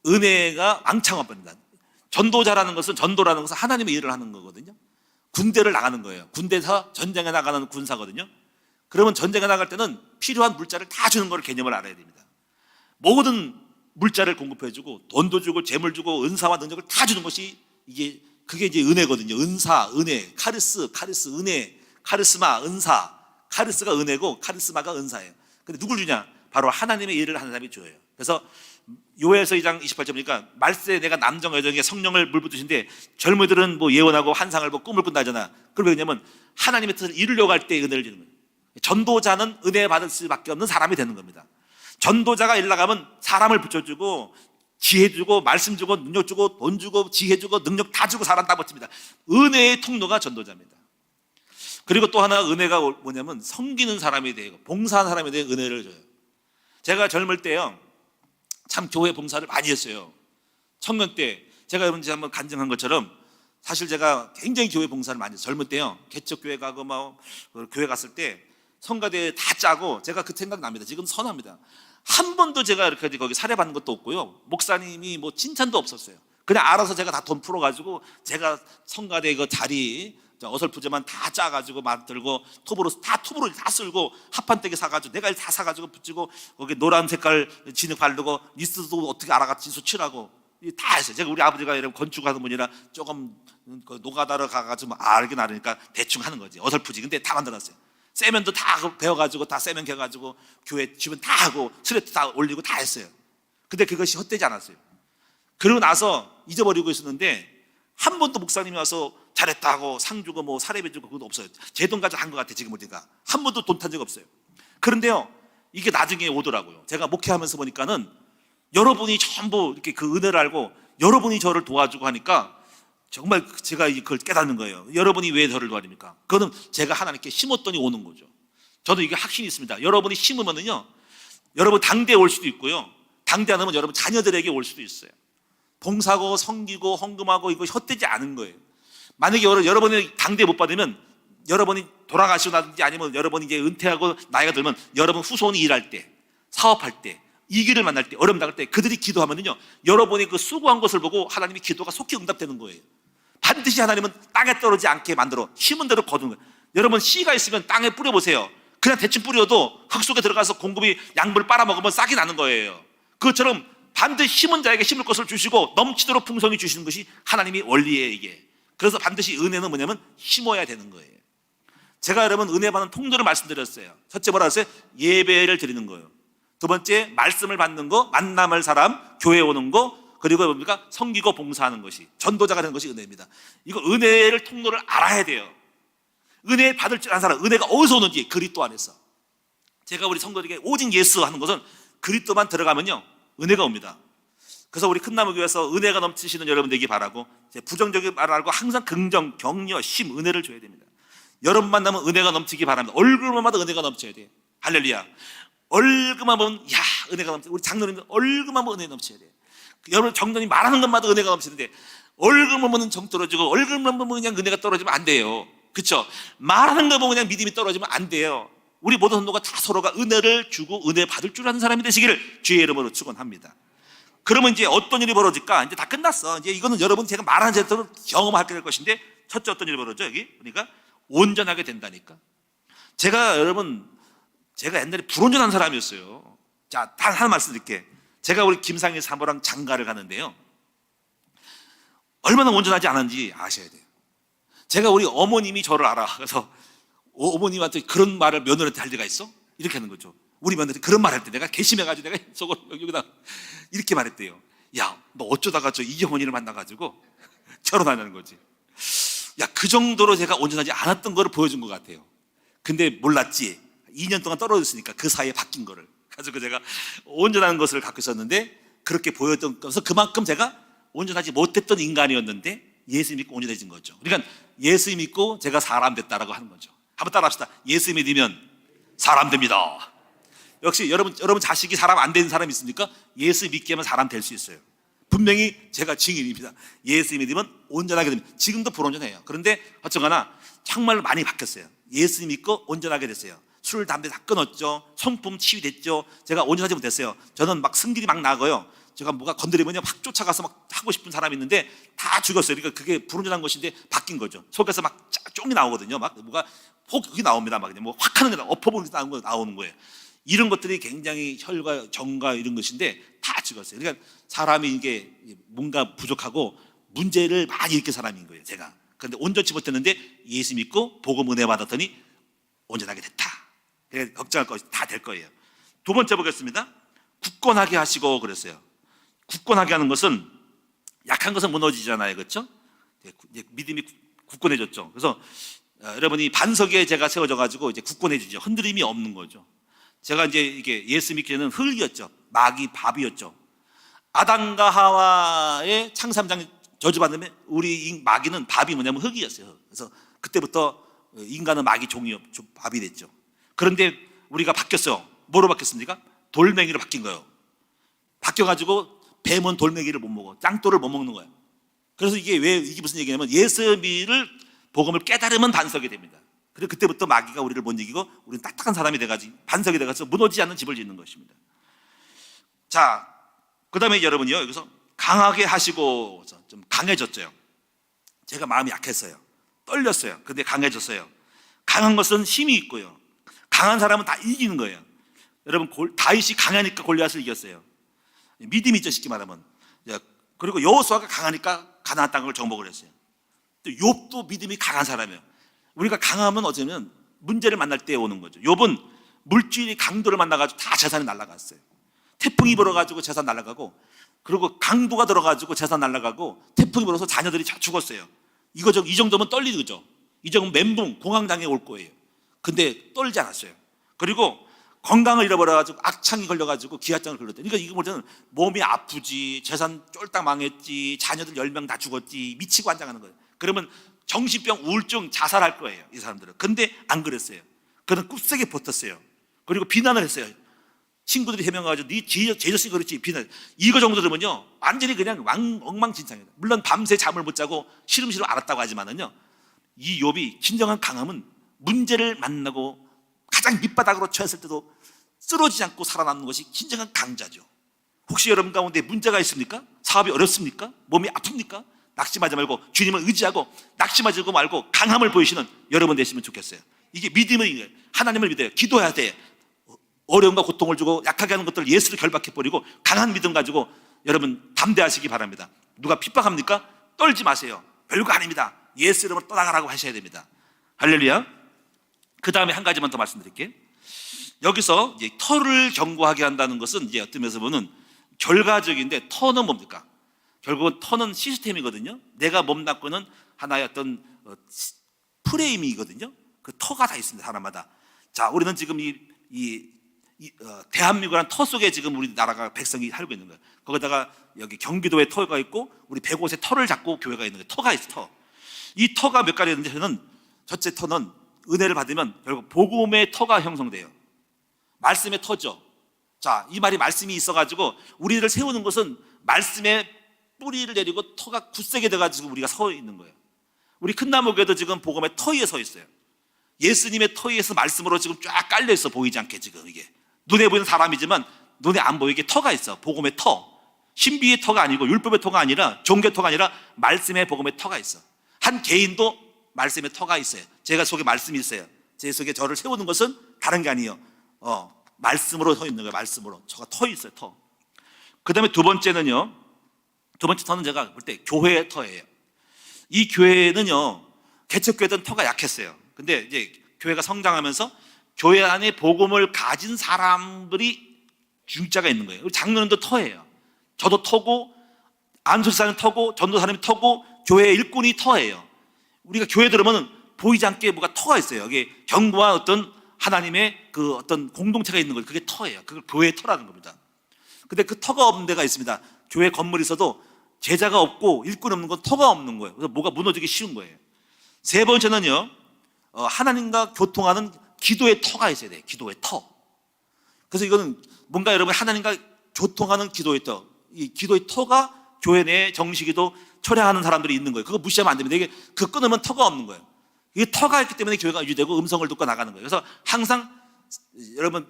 은혜가 왕창 와버립니다. 전도자라는 것은 전도라는 것은 하나님의 일을 하는 거거든요. 군대를 나가는 거예요. 군대에서 전쟁에 나가는 군사거든요. 그러면 전쟁에 나갈 때는 필요한 물자를 다 주는 걸 개념을 알아야 됩니다. 모든 물자를 공급해주고 돈도 주고 재물 주고 은사와 능력을 다 주는 것이 그게 이제 은혜거든요. 은사, 은혜, 카리스, 은혜, 카리스마, 은사. 카리스가 은혜고 카리스마가 은사예요. 근데 누굴 주냐? 바로 하나님의 일을 하는 사람이 줘요. 그래서 요에서 2장 28절 보니까 말세에 내가 남정과 여정에게 성령을 물붓으신데 젊은이들은 뭐 예언하고 환상을 보고 꿈을 꾼다 하잖아. 그럼 왜냐면 하나님의 뜻을 이루려고 할 때 은혜를 주는 거예요. 전도자는 은혜 받을 수밖에 없는 사람이 되는 겁니다. 전도자가 일 나가면 사람을 붙여주고 기회 주고 말씀 주고 능력 주고 돈 주고 지혜 주고 능력 다 주고 사람 다 버팁니다. 은혜의 통로가 전도자입니다. 그리고 또 하나 은혜가 뭐냐면 섬기는 사람에 대해 봉사하는 사람에 대해 은혜를 줘요. 제가 젊을 때요 참 교회 봉사를 많이 했어요. 청년 때 제가 여러분들 한번 간증한 것처럼 사실 제가 굉장히 교회 봉사를 많이 했어요. 젊을 때요 개척교회 가고 막 교회 갔을 때 성가대 다 짜고 제가 그 생각납니다. 지금 선합니다. 한 번도 제가 이렇게 거기 사례받는 것도 없고요 목사님이 뭐 칭찬도 없었어요. 그냥 알아서 제가 다 돈 풀어가지고 제가 성가대 그 자리 어설프지만 다 짜가지고 만들고 톱으로 다 쓸고 합판대기 사가지고 내가 다 사가지고 붙이고 거기 노란 색깔 진흙 바르고 니스도 어떻게 알아갔지 수칠하고 다 했어요. 제가 우리 아버지가 이런 건축하는 분이라 조금 그 노가다로 가가지고 알긴 알으니까 대충 하는 거지 어설프지. 근데 다 만들었어요. 세면도 다 배워가지고 다 세면 개가지고 교회 주변 다 하고 스레트 다 올리고 다 했어요. 근데 그것이 헛되지 않았어요. 그러고 나서 잊어버리고 있었는데 한 번도 목사님이 와서 잘했다고 상 주고 뭐 사례비 주고 그것도 없어요. 제 돈 가지고 한 것 같아 지금 보니까. 한 번도 돈 탄 적 없어요. 그런데요 이게 나중에 오더라고요. 제가 목회하면서 보니까는 여러분이 전부 이렇게 그 은혜를 알고 여러분이 저를 도와주고 하니까 정말 제가 그걸 깨닫는 거예요. 여러분이 왜 저를 도와줍니까? 그거는 제가 하나님께 심었더니 오는 거죠. 저도 이게 확신이 있습니다. 여러분이 심으면은요 여러분 당대에 올 수도 있고요 당대 안 오면 여러분 자녀들에게 올 수도 있어요. 봉사하고 섬기고 헌금하고 이거 헛되지 않은 거예요. 만약에 여러분이 당대 못 받으면 여러분이 돌아가시거나 아니면 여러분이 이제 은퇴하고 나이가 들면 여러분 후손이 일할 때 사업할 때 위기를 만날 때 어려움 당할 때 그들이 기도하면요 여러분이 그 수고한 것을 보고 하나님이 기도가 속히 응답되는 거예요. 반드시 하나님은 땅에 떨어지지 않게 만들어 심은 대로 거두는 거예요. 여러분 씨가 있으면 땅에 뿌려보세요. 그냥 대충 뿌려도 흙 속에 들어가서 공급이 양분을 빨아먹으면 싹이 나는 거예요. 그것처럼 반드시 심은 자에게 심을 것을 주시고 넘치도록 풍성히 주시는 것이 하나님의 원리예요 이게. 그래서 반드시 은혜는 뭐냐면 심어야 되는 거예요. 제가 여러분 은혜 받는 통로를 말씀드렸어요. 첫째 뭐라 했어요? 예배를 드리는 거예요. 두 번째 말씀을 받는 거, 만남을 사람, 교회 오는 거, 그리고 뭡니까? 섬기고 봉사하는 것이 전도자가 되는 것이 은혜입니다. 이거 은혜를 통로를 알아야 돼요. 은혜 받을 줄 아는 사람, 은혜가 어디서 오는지 그리스도 안에서. 제가 우리 성도들에게 오직 예수 하는 것은 그리스도만 들어가면요 은혜가 옵니다. 그래서 우리 큰나무교회에서 은혜가 넘치시는 여러분 되기 바라고 부정적인 말을 알고 항상 긍정, 격려, 심, 은혜를 줘야 됩니다. 여러분 만나면 은혜가 넘치기 바랍니다. 얼굴만 봐도 은혜가 넘쳐야 돼요. 할렐루야. 얼굴만 보면 야 은혜가 넘쳐. 우리 장로님들 얼굴만 보면 은혜 넘쳐야 돼요. 여러분 정도님 말하는 것마다 은혜가 넘치는데 얼굴만 보면 정 떨어지고 얼굴만 보면 그냥 은혜가 떨어지면 안 돼요. 그렇죠? 말하는 거 보면 그냥 믿음이 떨어지면 안 돼요. 우리 모든 성도가 다 서로가 은혜를 주고 은혜 받을 줄 아는 사람이 되시기를 주의 이름으로 축원합니다. 그러면 이제 어떤 일이 벌어질까? 이제 다 끝났어. 이제 이거는 여러분 제가 말하는 대로 경험하게 될 것인데 첫째 어떤 일이 벌어져 여기? 그러니까 온전하게 된다니까. 제가 옛날에 불온전한 사람이었어요. 자, 단 하나 말씀드릴게. 제가 우리 김상희 사모랑 장가를 가는데요. 얼마나 온전하지 않은지 아셔야 돼요. 제가 우리 어머님이 저를 알아. 그래서 어머님한테 그런 말을 며느리한테 할 리가 있어? 이렇게 하는 거죠. 우리 며느리 그런 말 할 때 내가 괘씸해가지고 내가 속으로 여기다 이렇게 말했대요. 야, 너 어쩌다가 저 이경원이를 만나가지고 결혼하냐는 거지. 야, 그 정도로 제가 온전하지 않았던 거를 보여준 것 같아요. 근데 몰랐지. 2년 동안 떨어졌으니까 그 사이에 바뀐 거를. 그래서 제가 온전한 것을 갖고 있었는데 그렇게 보였던 것은 그만큼 제가 온전하지 못했던 인간이었는데 예수 믿고 온전해진 거죠. 그러니까 예수 믿고 제가 사람 됐다라고 하는 거죠. 한번 따라합시다. 예수 믿으면 사람 됩니다. 역시 여러분 자식이 사람 안 되는 사람 있습니까? 예수 믿게 하면 사람 될 수 있어요. 분명히 제가 증인입니다. 예수 믿으면 온전하게 됩니다. 지금도 불온전해요. 그런데 어쩌거나 정말 많이 바뀌었어요. 예수 믿고 온전하게 됐어요. 술, 담배 다 끊었죠. 성품 치유됐죠. 제가 온전하지 못했어요. 저는 막 승질이 막 나고요. 제가 뭐가 건드리면 확 쫓아가서 막 하고 싶은 사람이 있는데 다 죽었어요. 그러니까 그게 불온전한 것인데 바뀐 거죠. 속에서 막 쫑이 나오거든요. 막 뭐가 혹이 나옵니다. 막 뭐 확 하는 게 엎어보는 게 나오는 거예요. 이런 것들이 굉장히 혈과 정과 이런 것인데 다 죽었어요. 그러니까 사람이 이게 뭔가 부족하고 문제를 많이 일으킨 사람인 거예요. 제가. 그런데 온전치 못했는데 예수 믿고 복음 은혜 받았더니 온전하게 됐다. 그러니까 걱정할 것이 다 될 거예요. 두 번째 보겠습니다. 굳건하게 하시고 그랬어요. 굳건하게 하는 것은 약한 것은 무너지잖아요. 그렇죠? 믿음이 굳건해졌죠. 그래서 여러분이 반석에 제가 세워져 가지고 이제 굳건해지죠. 흔들림이 없는 거죠. 제가 이제 이게 예수 믿기에는 흙이었죠. 마귀 밥이었죠. 아담과 하와의 창삼장 저주받으면 우리 마귀는 밥이 뭐냐면 흙이었어요. 그래서 그때부터 인간은 마귀 종이 밥이 됐죠. 그런데 우리가 바뀌었어요. 뭐로 바뀌었습니까? 돌멩이로 바뀐 거예요. 바뀌어가지고 뱀은 돌멩이를 못 먹어. 짱돌을 못 먹는 거예요. 그래서 이게 무슨 얘기냐면 예수를 복음을 깨달으면 반석이 됩니다. 그리고 그때부터 마귀가 우리를 못 이기고 우리는 딱딱한 사람이 돼가지고 반석이 돼가지고 무너지지 않는 집을 짓는 것입니다. 자, 그 다음에 여러분이요, 여기서 강하게 하시고 좀 강해졌죠. 제가 마음이 약했어요. 떨렸어요. 근데 강해졌어요. 강한 것은 힘이 있고요. 강한 사람은 다 이기는 거예요. 여러분, 다윗이 강하니까 골리앗을 이겼어요. 믿음이 있죠, 쉽게 말하면. 그리고 여호수아가 강하니까 가나안 땅을 정복을 했어요. 또 욥도 믿음이 강한 사람이에요. 우리가 강하면 어쩌면 문제를 만날 때 오는 거죠. 욥은 물질이 강도를 만나가지고 다 재산이 날아갔어요. 태풍이 불어가지고 재산 날아가고, 그리고 강도가 들어가지고 재산 날아가고, 태풍이 불어서 자녀들이 다 죽었어요. 이 정도면 떨리는 거죠. 이 정도면 멘붕, 공황장애 올 거예요. 근데 떨지 않았어요. 그리고 건강을 잃어버려가지고 악창이 걸려가지고 기아장을 걸렸대. 그러니까 이거 뭐냐면 몸이 아프지, 재산 쫄딱 망했지, 자녀들 10명 다 죽었지, 미치고 환장하는 거예요. 그러면 정신병, 우울증, 자살할 거예요, 이 사람들은. 근데 안 그랬어요. 그는 꿋세게 버텼어요. 그리고 비난을 했어요. 친구들이 해명해가지고 네 죄졌으니 그렇지, 비난. 이거 정도 들으면요 완전히 그냥 엉망진창이에요. 물론 밤새 잠을 못 자고 시름시름 앓았다고 하지만은요, 이 욥이 진정한 강함은 문제를 만나고 가장 밑바닥으로 처했을 때도 쓰러지지 않고 살아남는 것이 진정한 강자죠. 혹시 여러분 가운데 문제가 있습니까? 사업이 어렵습니까? 몸이 아픕니까? 낙심하지 말고 주님을 의지하고 낙심하지 말고 강함을 보이시는 여러분 되시면 좋겠어요. 이게 믿음의, 하나님을 믿어요. 기도해야 돼. 어려움과 고통을 주고 약하게 하는 것들을 예수로 결박해버리고 강한 믿음 가지고 여러분 담대하시기 바랍니다. 누가 핍박합니까? 떨지 마세요. 별거 아닙니다. 예수 이름으로 떠나가라고 하셔야 됩니다. 할렐루야. 그 다음에 한 가지만 더 말씀드릴게요. 여기서 이제 터를 견고하게 한다는 것은 이제 어떤 면에서 보면 결과적인데, 터는 뭡니까? 결국은 터는 시스템이거든요. 내가 몸담고는 하나의 어떤 프레임이거든요. 그 터가 다 있습니다, 사람마다. 자, 우리는 지금 대한민국이라는 터 속에 지금 우리나라가 백성이 살고 있는 거예요. 거기다가 여기 경기도에 터가 있고 우리 100곳에 터를 잡고 교회가 있는 거예요. 터가 있어, 터. 이 터가 몇 가지 있는데, 저는 첫째 터는 은혜를 받으면 결국 복음의 터가 형성돼요. 말씀의 터죠. 자, 이 말이 말씀이 있어가지고 우리를 세우는 것은 말씀의 뿌리를 내리고 터가 굳세게 돼가지고 우리가 서 있는 거예요. 우리 큰나무교회도 지금 복음의 터 위에 서 있어요. 예수님의 터 위에서 말씀으로 지금 쫙 깔려 있어. 보이지 않게 지금 이게 눈에 보이는 사람이지만 눈에 안 보이게 터가 있어. 복음의 터. 신비의 터가 아니고 율법의 터가 아니라 종교 터가 아니라 말씀의 복음의 터가 있어. 한 개인도 말씀의 터가 있어요. 제가 속에 말씀이 있어요. 제 속에 저를 세우는 것은 다른 게 아니에요. 말씀으로 서 있는 거예요. 말씀으로. 저가 터 있어요. 터. 그 다음에 두 번째는요, 두 번째 터는 제가 볼 때 교회의 터예요. 이 교회는요, 개척교회든 터가 약했어요. 근데 이제 교회가 성장하면서 교회 안에 복음을 가진 사람들이 중자가 있는 거예요. 장로님도 터예요. 저도 터고, 안수사는 터고, 전도사님이 터고, 교회 일꾼이 터예요. 우리가 교회 들으면 보이지 않게 뭐가 터가 있어요. 여기 견고한 어떤 하나님의 그 어떤 공동체가 있는 거예요. 그게 터예요. 그걸 교회의 터라는 겁니다. 근데 그 터가 없는 데가 있습니다. 교회 건물이 있어도 제자가 없고 일꾼 없는 건 터가 없는 거예요. 그래서 뭐가 무너지기 쉬운 거예요. 세 번째는요, 하나님과 교통하는 기도의 터가 있어야 돼요. 기도의 터. 그래서 이거는 뭔가 여러분 하나님과 교통하는 기도의 터, 이 기도의 터가 교회 내에 정식기도 철회하는 사람들이 있는 거예요. 그거 무시하면 안 됩니다. 이게 그 끊으면 터가 없는 거예요. 이게 터가 있기 때문에 교회가 유지되고 음성을 듣고 나가는 거예요. 그래서 항상 여러분,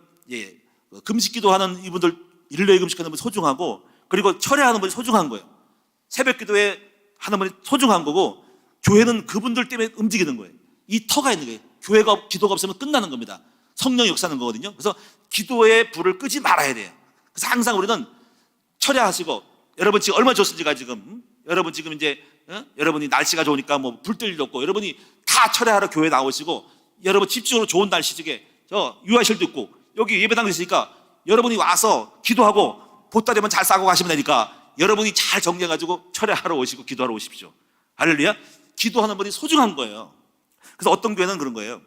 금식기도 하는 이분들, 일요일 금식하는 분이 소중하고, 그리고 철회하는 분이 소중한 거예요. 새벽기도에 하는 분이 소중한 거고, 교회는 그분들 때문에 움직이는 거예요. 이 터가 있는 거예요. 교회가 기도가 없으면 끝나는 겁니다. 성령 역사는 거거든요. 그래서 기도의 불을 끄지 말아야 돼요. 그래서 항상 우리는 철회하시고, 여러분 지금 얼마나 좋습니까 지금? 여러분 지금 이제 여러분이 날씨가 좋으니까 뭐 불 뜰 일도 없고, 여러분이 다 철회하러 교회 나오시고, 여러분 집중으로 좋은 날씨 중에 저 유아실도 있고 여기 예배당 있으니까 여러분이 와서 기도하고 보따리만 잘 싸고 가시면 되니까 여러분이 잘 정리해가지고 철회하러 오시고 기도하러 오십시오. 할렐루야. 기도하는 분이 소중한 거예요. 그래서 어떤 교회는 그런 거예요.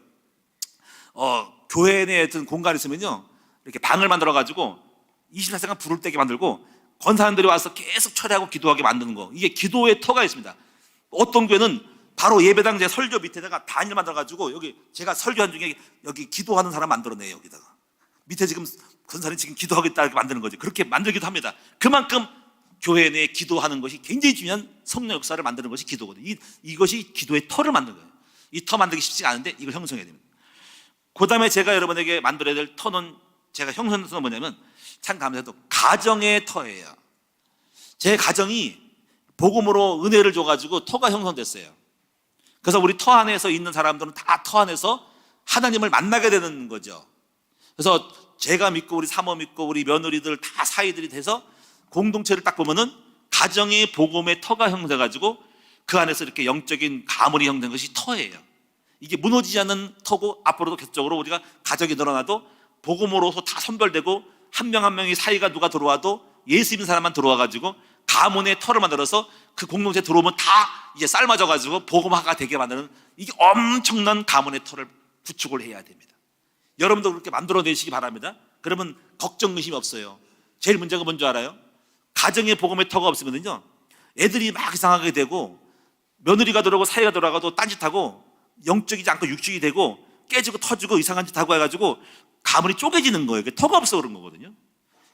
교회 내에 어떤 공간이 있으면요, 이렇게 방을 만들어가지고 24시간 불을 떼게 만들고 권사님들이 와서 계속 철회하고 기도하게 만드는 거, 이게 기도의 터가 있습니다. 어떤 교회는 바로 예배당 제 설교 밑에다가 단일 만들어가지고 여기 제가 설교한 중에 여기 기도하는 사람 만들어내요. 여기다가 밑에 지금 권사님 지금 기도하겠다 이렇게 만드는 거죠. 그렇게 만들기도 합니다. 그만큼 교회 내에 기도하는 것이 굉장히 중요한 성령 역사를 만드는 것이 기도거든요. 이것이 기도의 터를 만드는 거예요. 이 터 만들기 쉽지가 않은데 이걸 형성해야 됩니다. 그 다음에 제가 여러분에게 만들어야 될 터는, 제가 형성해서 터는 뭐냐면 참 감사해도 가정의 터예요. 제 가정이 복음으로 은혜를 줘가지고 터가 형성됐어요. 그래서 우리 터 안에서 있는 사람들은 다 터 안에서 하나님을 만나게 되는 거죠. 그래서 제가 믿고 우리 사모 믿고 우리 며느리들 다 사이들이 돼서 공동체를 딱 보면은 가정의 복음의 터가 형성돼가지고 그 안에서 이렇게 영적인 가문이 형성된 것이 터예요. 이게 무너지지 않는 터고, 앞으로도 계속적으로 우리가 가족이 늘어나도 복음으로서 다 선별되고 한 명 한 명이 사이가 누가 들어와도 예수 믿는 사람만 들어와가지고 가문의 터를 만들어서 그 공동체에 들어오면 다 이제 삶아져가지고 복음화가 되게 만드는, 이게 엄청난 가문의 터를 구축을 해야 됩니다. 여러분도 그렇게 만들어내시기 바랍니다. 그러면 걱정 의심이 없어요. 제일 문제가 뭔지 알아요? 가정의 복음의 터가 없으면요, 애들이 막 이상하게 되고 며느리가 들어오고 사이가 들어가도 딴짓하고 영적이지 않고 육적이 되고 깨지고 터지고 이상한 짓 하고 해가지고 가문이 쪼개지는 거예요. 터가 없어 그런 거거든요.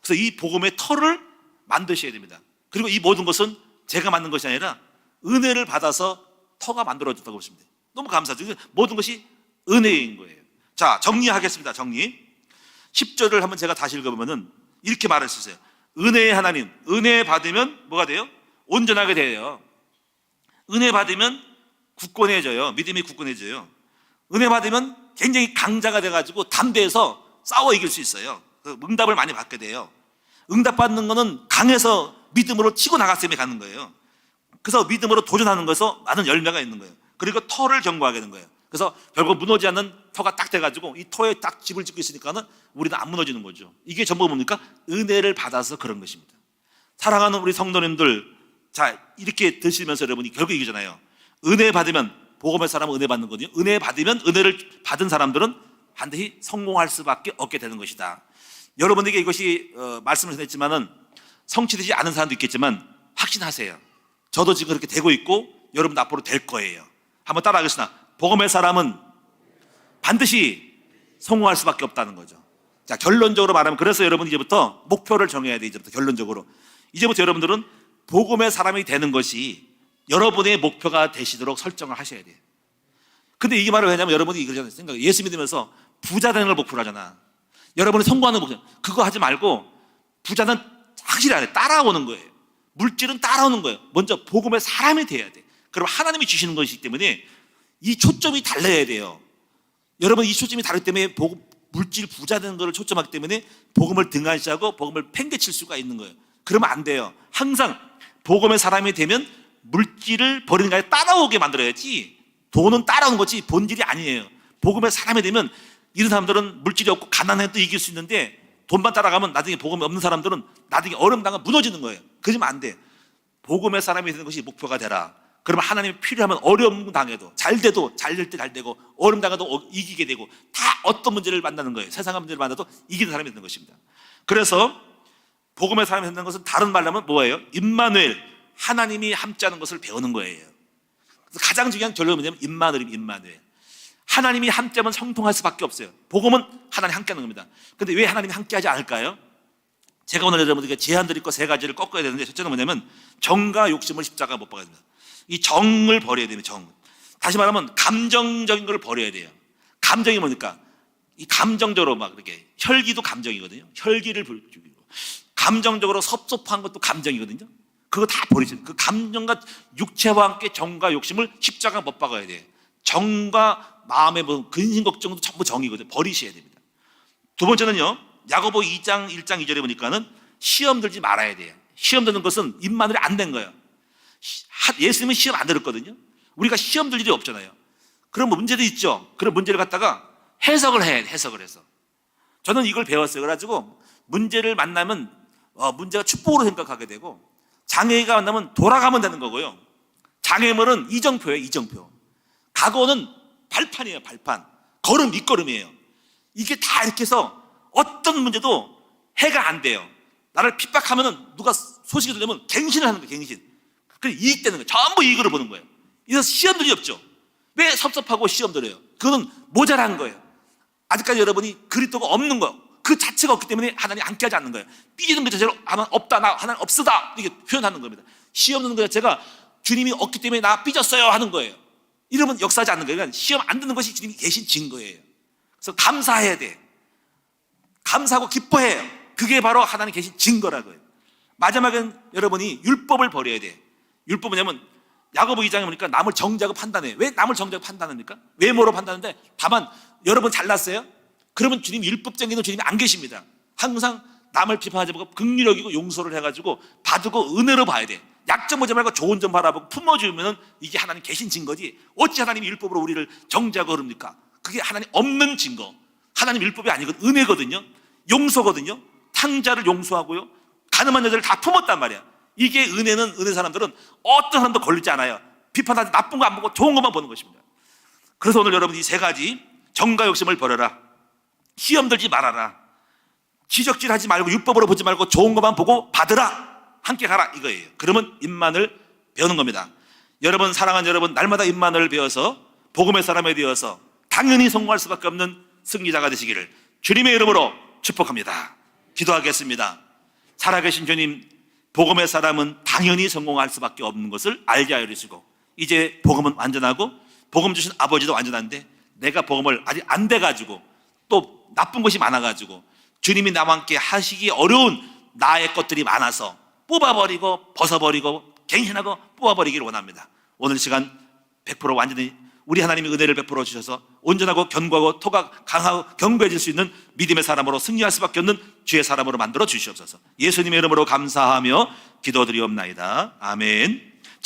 그래서 이 복음의 터를 만드셔야 됩니다. 그리고 이 모든 것은 제가 만든 것이 아니라 은혜를 받아서 터가 만들어졌다고 보시면 돼요. 너무 감사하죠. 모든 것이 은혜인 거예요. 자, 정리하겠습니다. 정리. 10절을 한번 제가 다시 읽어보면은 이렇게 말할 수 있어요. 은혜의 하나님, 은혜 받으면 뭐가 돼요? 온전하게 돼요. 은혜 받으면 굳건해져요. 믿음이 굳건해져요. 은혜 받으면 굉장히 강자가 돼가지고 담대해서 싸워 이길 수 있어요. 응답을 많이 받게 돼요. 응답받는 거는 강해서 믿음으로 치고 나갔음에 가는 거예요. 그래서 믿음으로 도전하는 것에서 많은 열매가 있는 거예요. 그리고 터를 견고하게 되는 거예요. 그래서 결국 무너지지 않는 터가 딱 돼가지고 이 터에 딱 집을 짓고 있으니까는 우리는 안 무너지는 거죠. 이게 전부 뭡니까? 은혜를 받아서 그런 것입니다. 사랑하는 우리 성도님들, 자, 이렇게 드시면서 여러분이 결국 이기잖아요. 은혜 받으면, 복음의 사람은 은혜 받는 거거든요. 은혜 받으면, 은혜를 받은 사람들은 반드시 성공할 수밖에 없게 되는 것이다. 여러분에게 이것이 말씀을 드렸지만은 성취되지 않은 사람도 있겠지만 확신하세요. 저도 지금 그렇게 되고 있고 여러분도 앞으로 될 거예요. 한번 따라하겠습니다. 복음의 사람은 반드시 성공할 수밖에 없다는 거죠. 자, 결론적으로 말하면, 그래서 여러분 이제부터 목표를 정해야 돼요. 이제부터 결론적으로. 이제부터 여러분들은 복음의 사람이 되는 것이 여러분의 목표가 되시도록 설정을 하셔야 돼요. 근데 이게 말을 왜냐면 여러분이 그러잖아요. 생각, 예수 믿으면서 부자 되는 걸 목표로 하잖아. 여러분이 성공하는 목표, 그거 하지 말고 부자는 확실히 안 해. 따라오는 거예요. 물질은 따라오는 거예요. 먼저 복음의 사람이 돼야 돼. 그럼 하나님이 주시는 것이기 때문에 이 초점이 달라야 돼요. 여러분, 이 초점이 다르기 때문에 물질 부자 되는 것을 초점하기 때문에 복음을 등한시하고 복음을 팽개칠 수가 있는 거예요. 그러면 안 돼요. 항상 복음의 사람이 되면 물질을 버리는 게 아니라 따라오게 만들어야지, 돈은 따라오는 거지 본질이 아니에요. 복음의 사람이 되면, 이런 사람들은 물질이 없고 가난해도 이길 수 있는데 돈만 따라가면 나중에 복음이 없는 사람들은 나중에 어려움 당하면 무너지는 거예요. 그러면 안 돼. 복음의 사람이 되는 것이 목표가 되라. 그러면 하나님이 필요하면 어려움 당해도, 잘 돼도, 잘 될 때 잘 되고, 어려움 당해도 이기게 되고, 다 어떤 문제를 만나는 거예요. 세상의 문제를 만나도 이기는 사람이 되는 것입니다. 그래서 복음의 사람이 된다는 것은 다른 말로 하면 뭐예요? 임마누엘, 하나님이 함께하는 것을 배우는 거예요. 그래서 가장 중요한 결론은 뭐냐면 임마누엘. 하나님이 함께하면 성통할 수밖에 없어요. 복음은 하나님 함께하는 겁니다. 근데 왜 하나님이 함께하지 않을까요? 제가 오늘 여러분들에게 제안 드릴 거 세 가지를 꺾어야 되는데, 첫째는 뭐냐면 정과 욕심을 십자가 못 박아야 됩니다. 이 정을 버려야 됩니다. 정. 다시 말하면 감정적인 걸 버려야 돼요. 감정이 뭡니까? 이 감정적으로 막 이렇게, 혈기도 감정이거든요. 혈기를 죽이고, 감정적으로 섭섭한 것도 감정이거든요. 그거 다 버리세요. 그 감정과 육체와 함께 정과 욕심을 십자가 못 박아야 돼요. 정과 마음의 뭐 근심 걱정도 전부 정이거든요. 버리셔야 됩니다. 두 번째는요, 야고보 2장 1장 2절에 보니까는 시험 들지 말아야 돼요. 시험 드는 것은 입마늘이 안 된 거예요. 예수님은 시험 안 들었거든요. 우리가 시험 들 일이 없잖아요. 그런 문제도 있죠. 그런 문제를 갖다가 해석을 해서. 저는 이걸 배웠어요. 그래가지고 문제를 만나면 문제가 축복으로 생각하게 되고, 장애가 만나면 돌아가면 되는 거고요. 장애물은 이정표예요. 이정표. 각오는 발판이에요. 발판. 걸음 밑걸음이에요. 이게 다 이렇게 해서 어떤 문제도 해가 안 돼요. 나를 핍박하면은 누가 소식이 들려면 갱신을 하는 거예요. 갱신. 그래 이익되는 거예요. 전부 이익으로 보는 거예요. 이래서 시험들이 없죠. 왜 섭섭하고 시험들어요? 그거는 모자란 거예요. 아직까지 여러분이 그리스도가 없는 거예요. 그 자체가 없기 때문에 하나님이 함께하지 않는 거예요. 삐지는 것 자체로 하나님 없다, 나 하나님 없으다 이렇게 표현하는 겁니다. 시험 듣는 것 자체가 주님이 없기 때문에 나 삐졌어요 하는 거예요. 이러면 역사하지 않는 거예요. 그러니까 시험 안 듣는 것이 주님이 계신 증거예요. 그래서 감사해야 돼. 감사하고 기뻐해요. 그게 바로 하나님 계신 증거라고요. 마지막엔 여러분이 율법을 버려야 돼. 율법은 뭐냐면 야고보 2장에 보니까 남을 정죄하고 판단해요. 왜 남을 정죄하고 판단합니까? 외모로 판단하는데 다만 여러분 잘났어요? 그러면 주님 율법적인 주님이 안 계십니다. 항상 남을 비판하지 말고 긍휼히 여기고 용서를 해가지고 받고 은혜로 봐야 돼. 약점 보지 말고 좋은 점 바라보고 품어주면 이게 하나님 계신 증거지. 어찌 하나님이 율법으로 우리를 정죄하고 그럽니까? 그게 하나님 없는 증거. 하나님 율법이 아니거든. 은혜거든요. 용서거든요. 탕자를 용서하고요. 가늠한 여자를 다 품었단 말이야. 이게 은혜는, 은혜 사람들은 어떤 사람도 걸리지 않아요. 비판하지 나쁜 거 안 보고 좋은 것만 보는 것입니다. 그래서 오늘 여러분 이 세 가지, 정과 욕심을 버려라, 시험 들지 말아라, 지적질하지 말고 율법으로 보지 말고 좋은 것만 보고 받으라, 함께 가라 이거예요. 그러면 임만을 배우는 겁니다. 여러분, 사랑하는 여러분, 날마다 임만을 배워서 복음의 사람이 되어서 당연히 성공할 수밖에 없는 승리자가 되시기를 주님의 이름으로 축복합니다. 기도하겠습니다. 살아계신 주님, 복음의 사람은 당연히 성공할 수밖에 없는 것을 알게 하여 주시고, 이제 복음은 완전하고 복음 주신 아버지도 완전한데 내가 복음을 아직 안 돼가지고 또 나쁜 것이 많아가지고 주님이 나와 함께 하시기 어려운 나의 것들이 많아서 뽑아버리고 벗어버리고 갱신하고 뽑아버리기를 원합니다. 오늘 시간 100% 완전히 우리 하나님의 은혜를 베풀어 주셔서 온전하고 견고하고 토가 강하고 견고해질 수 있는 믿음의 사람으로 승리할 수밖에 없는 주의 사람으로 만들어 주시옵소서. 예수님의 이름으로 감사하며 기도드리옵나이다. 아멘.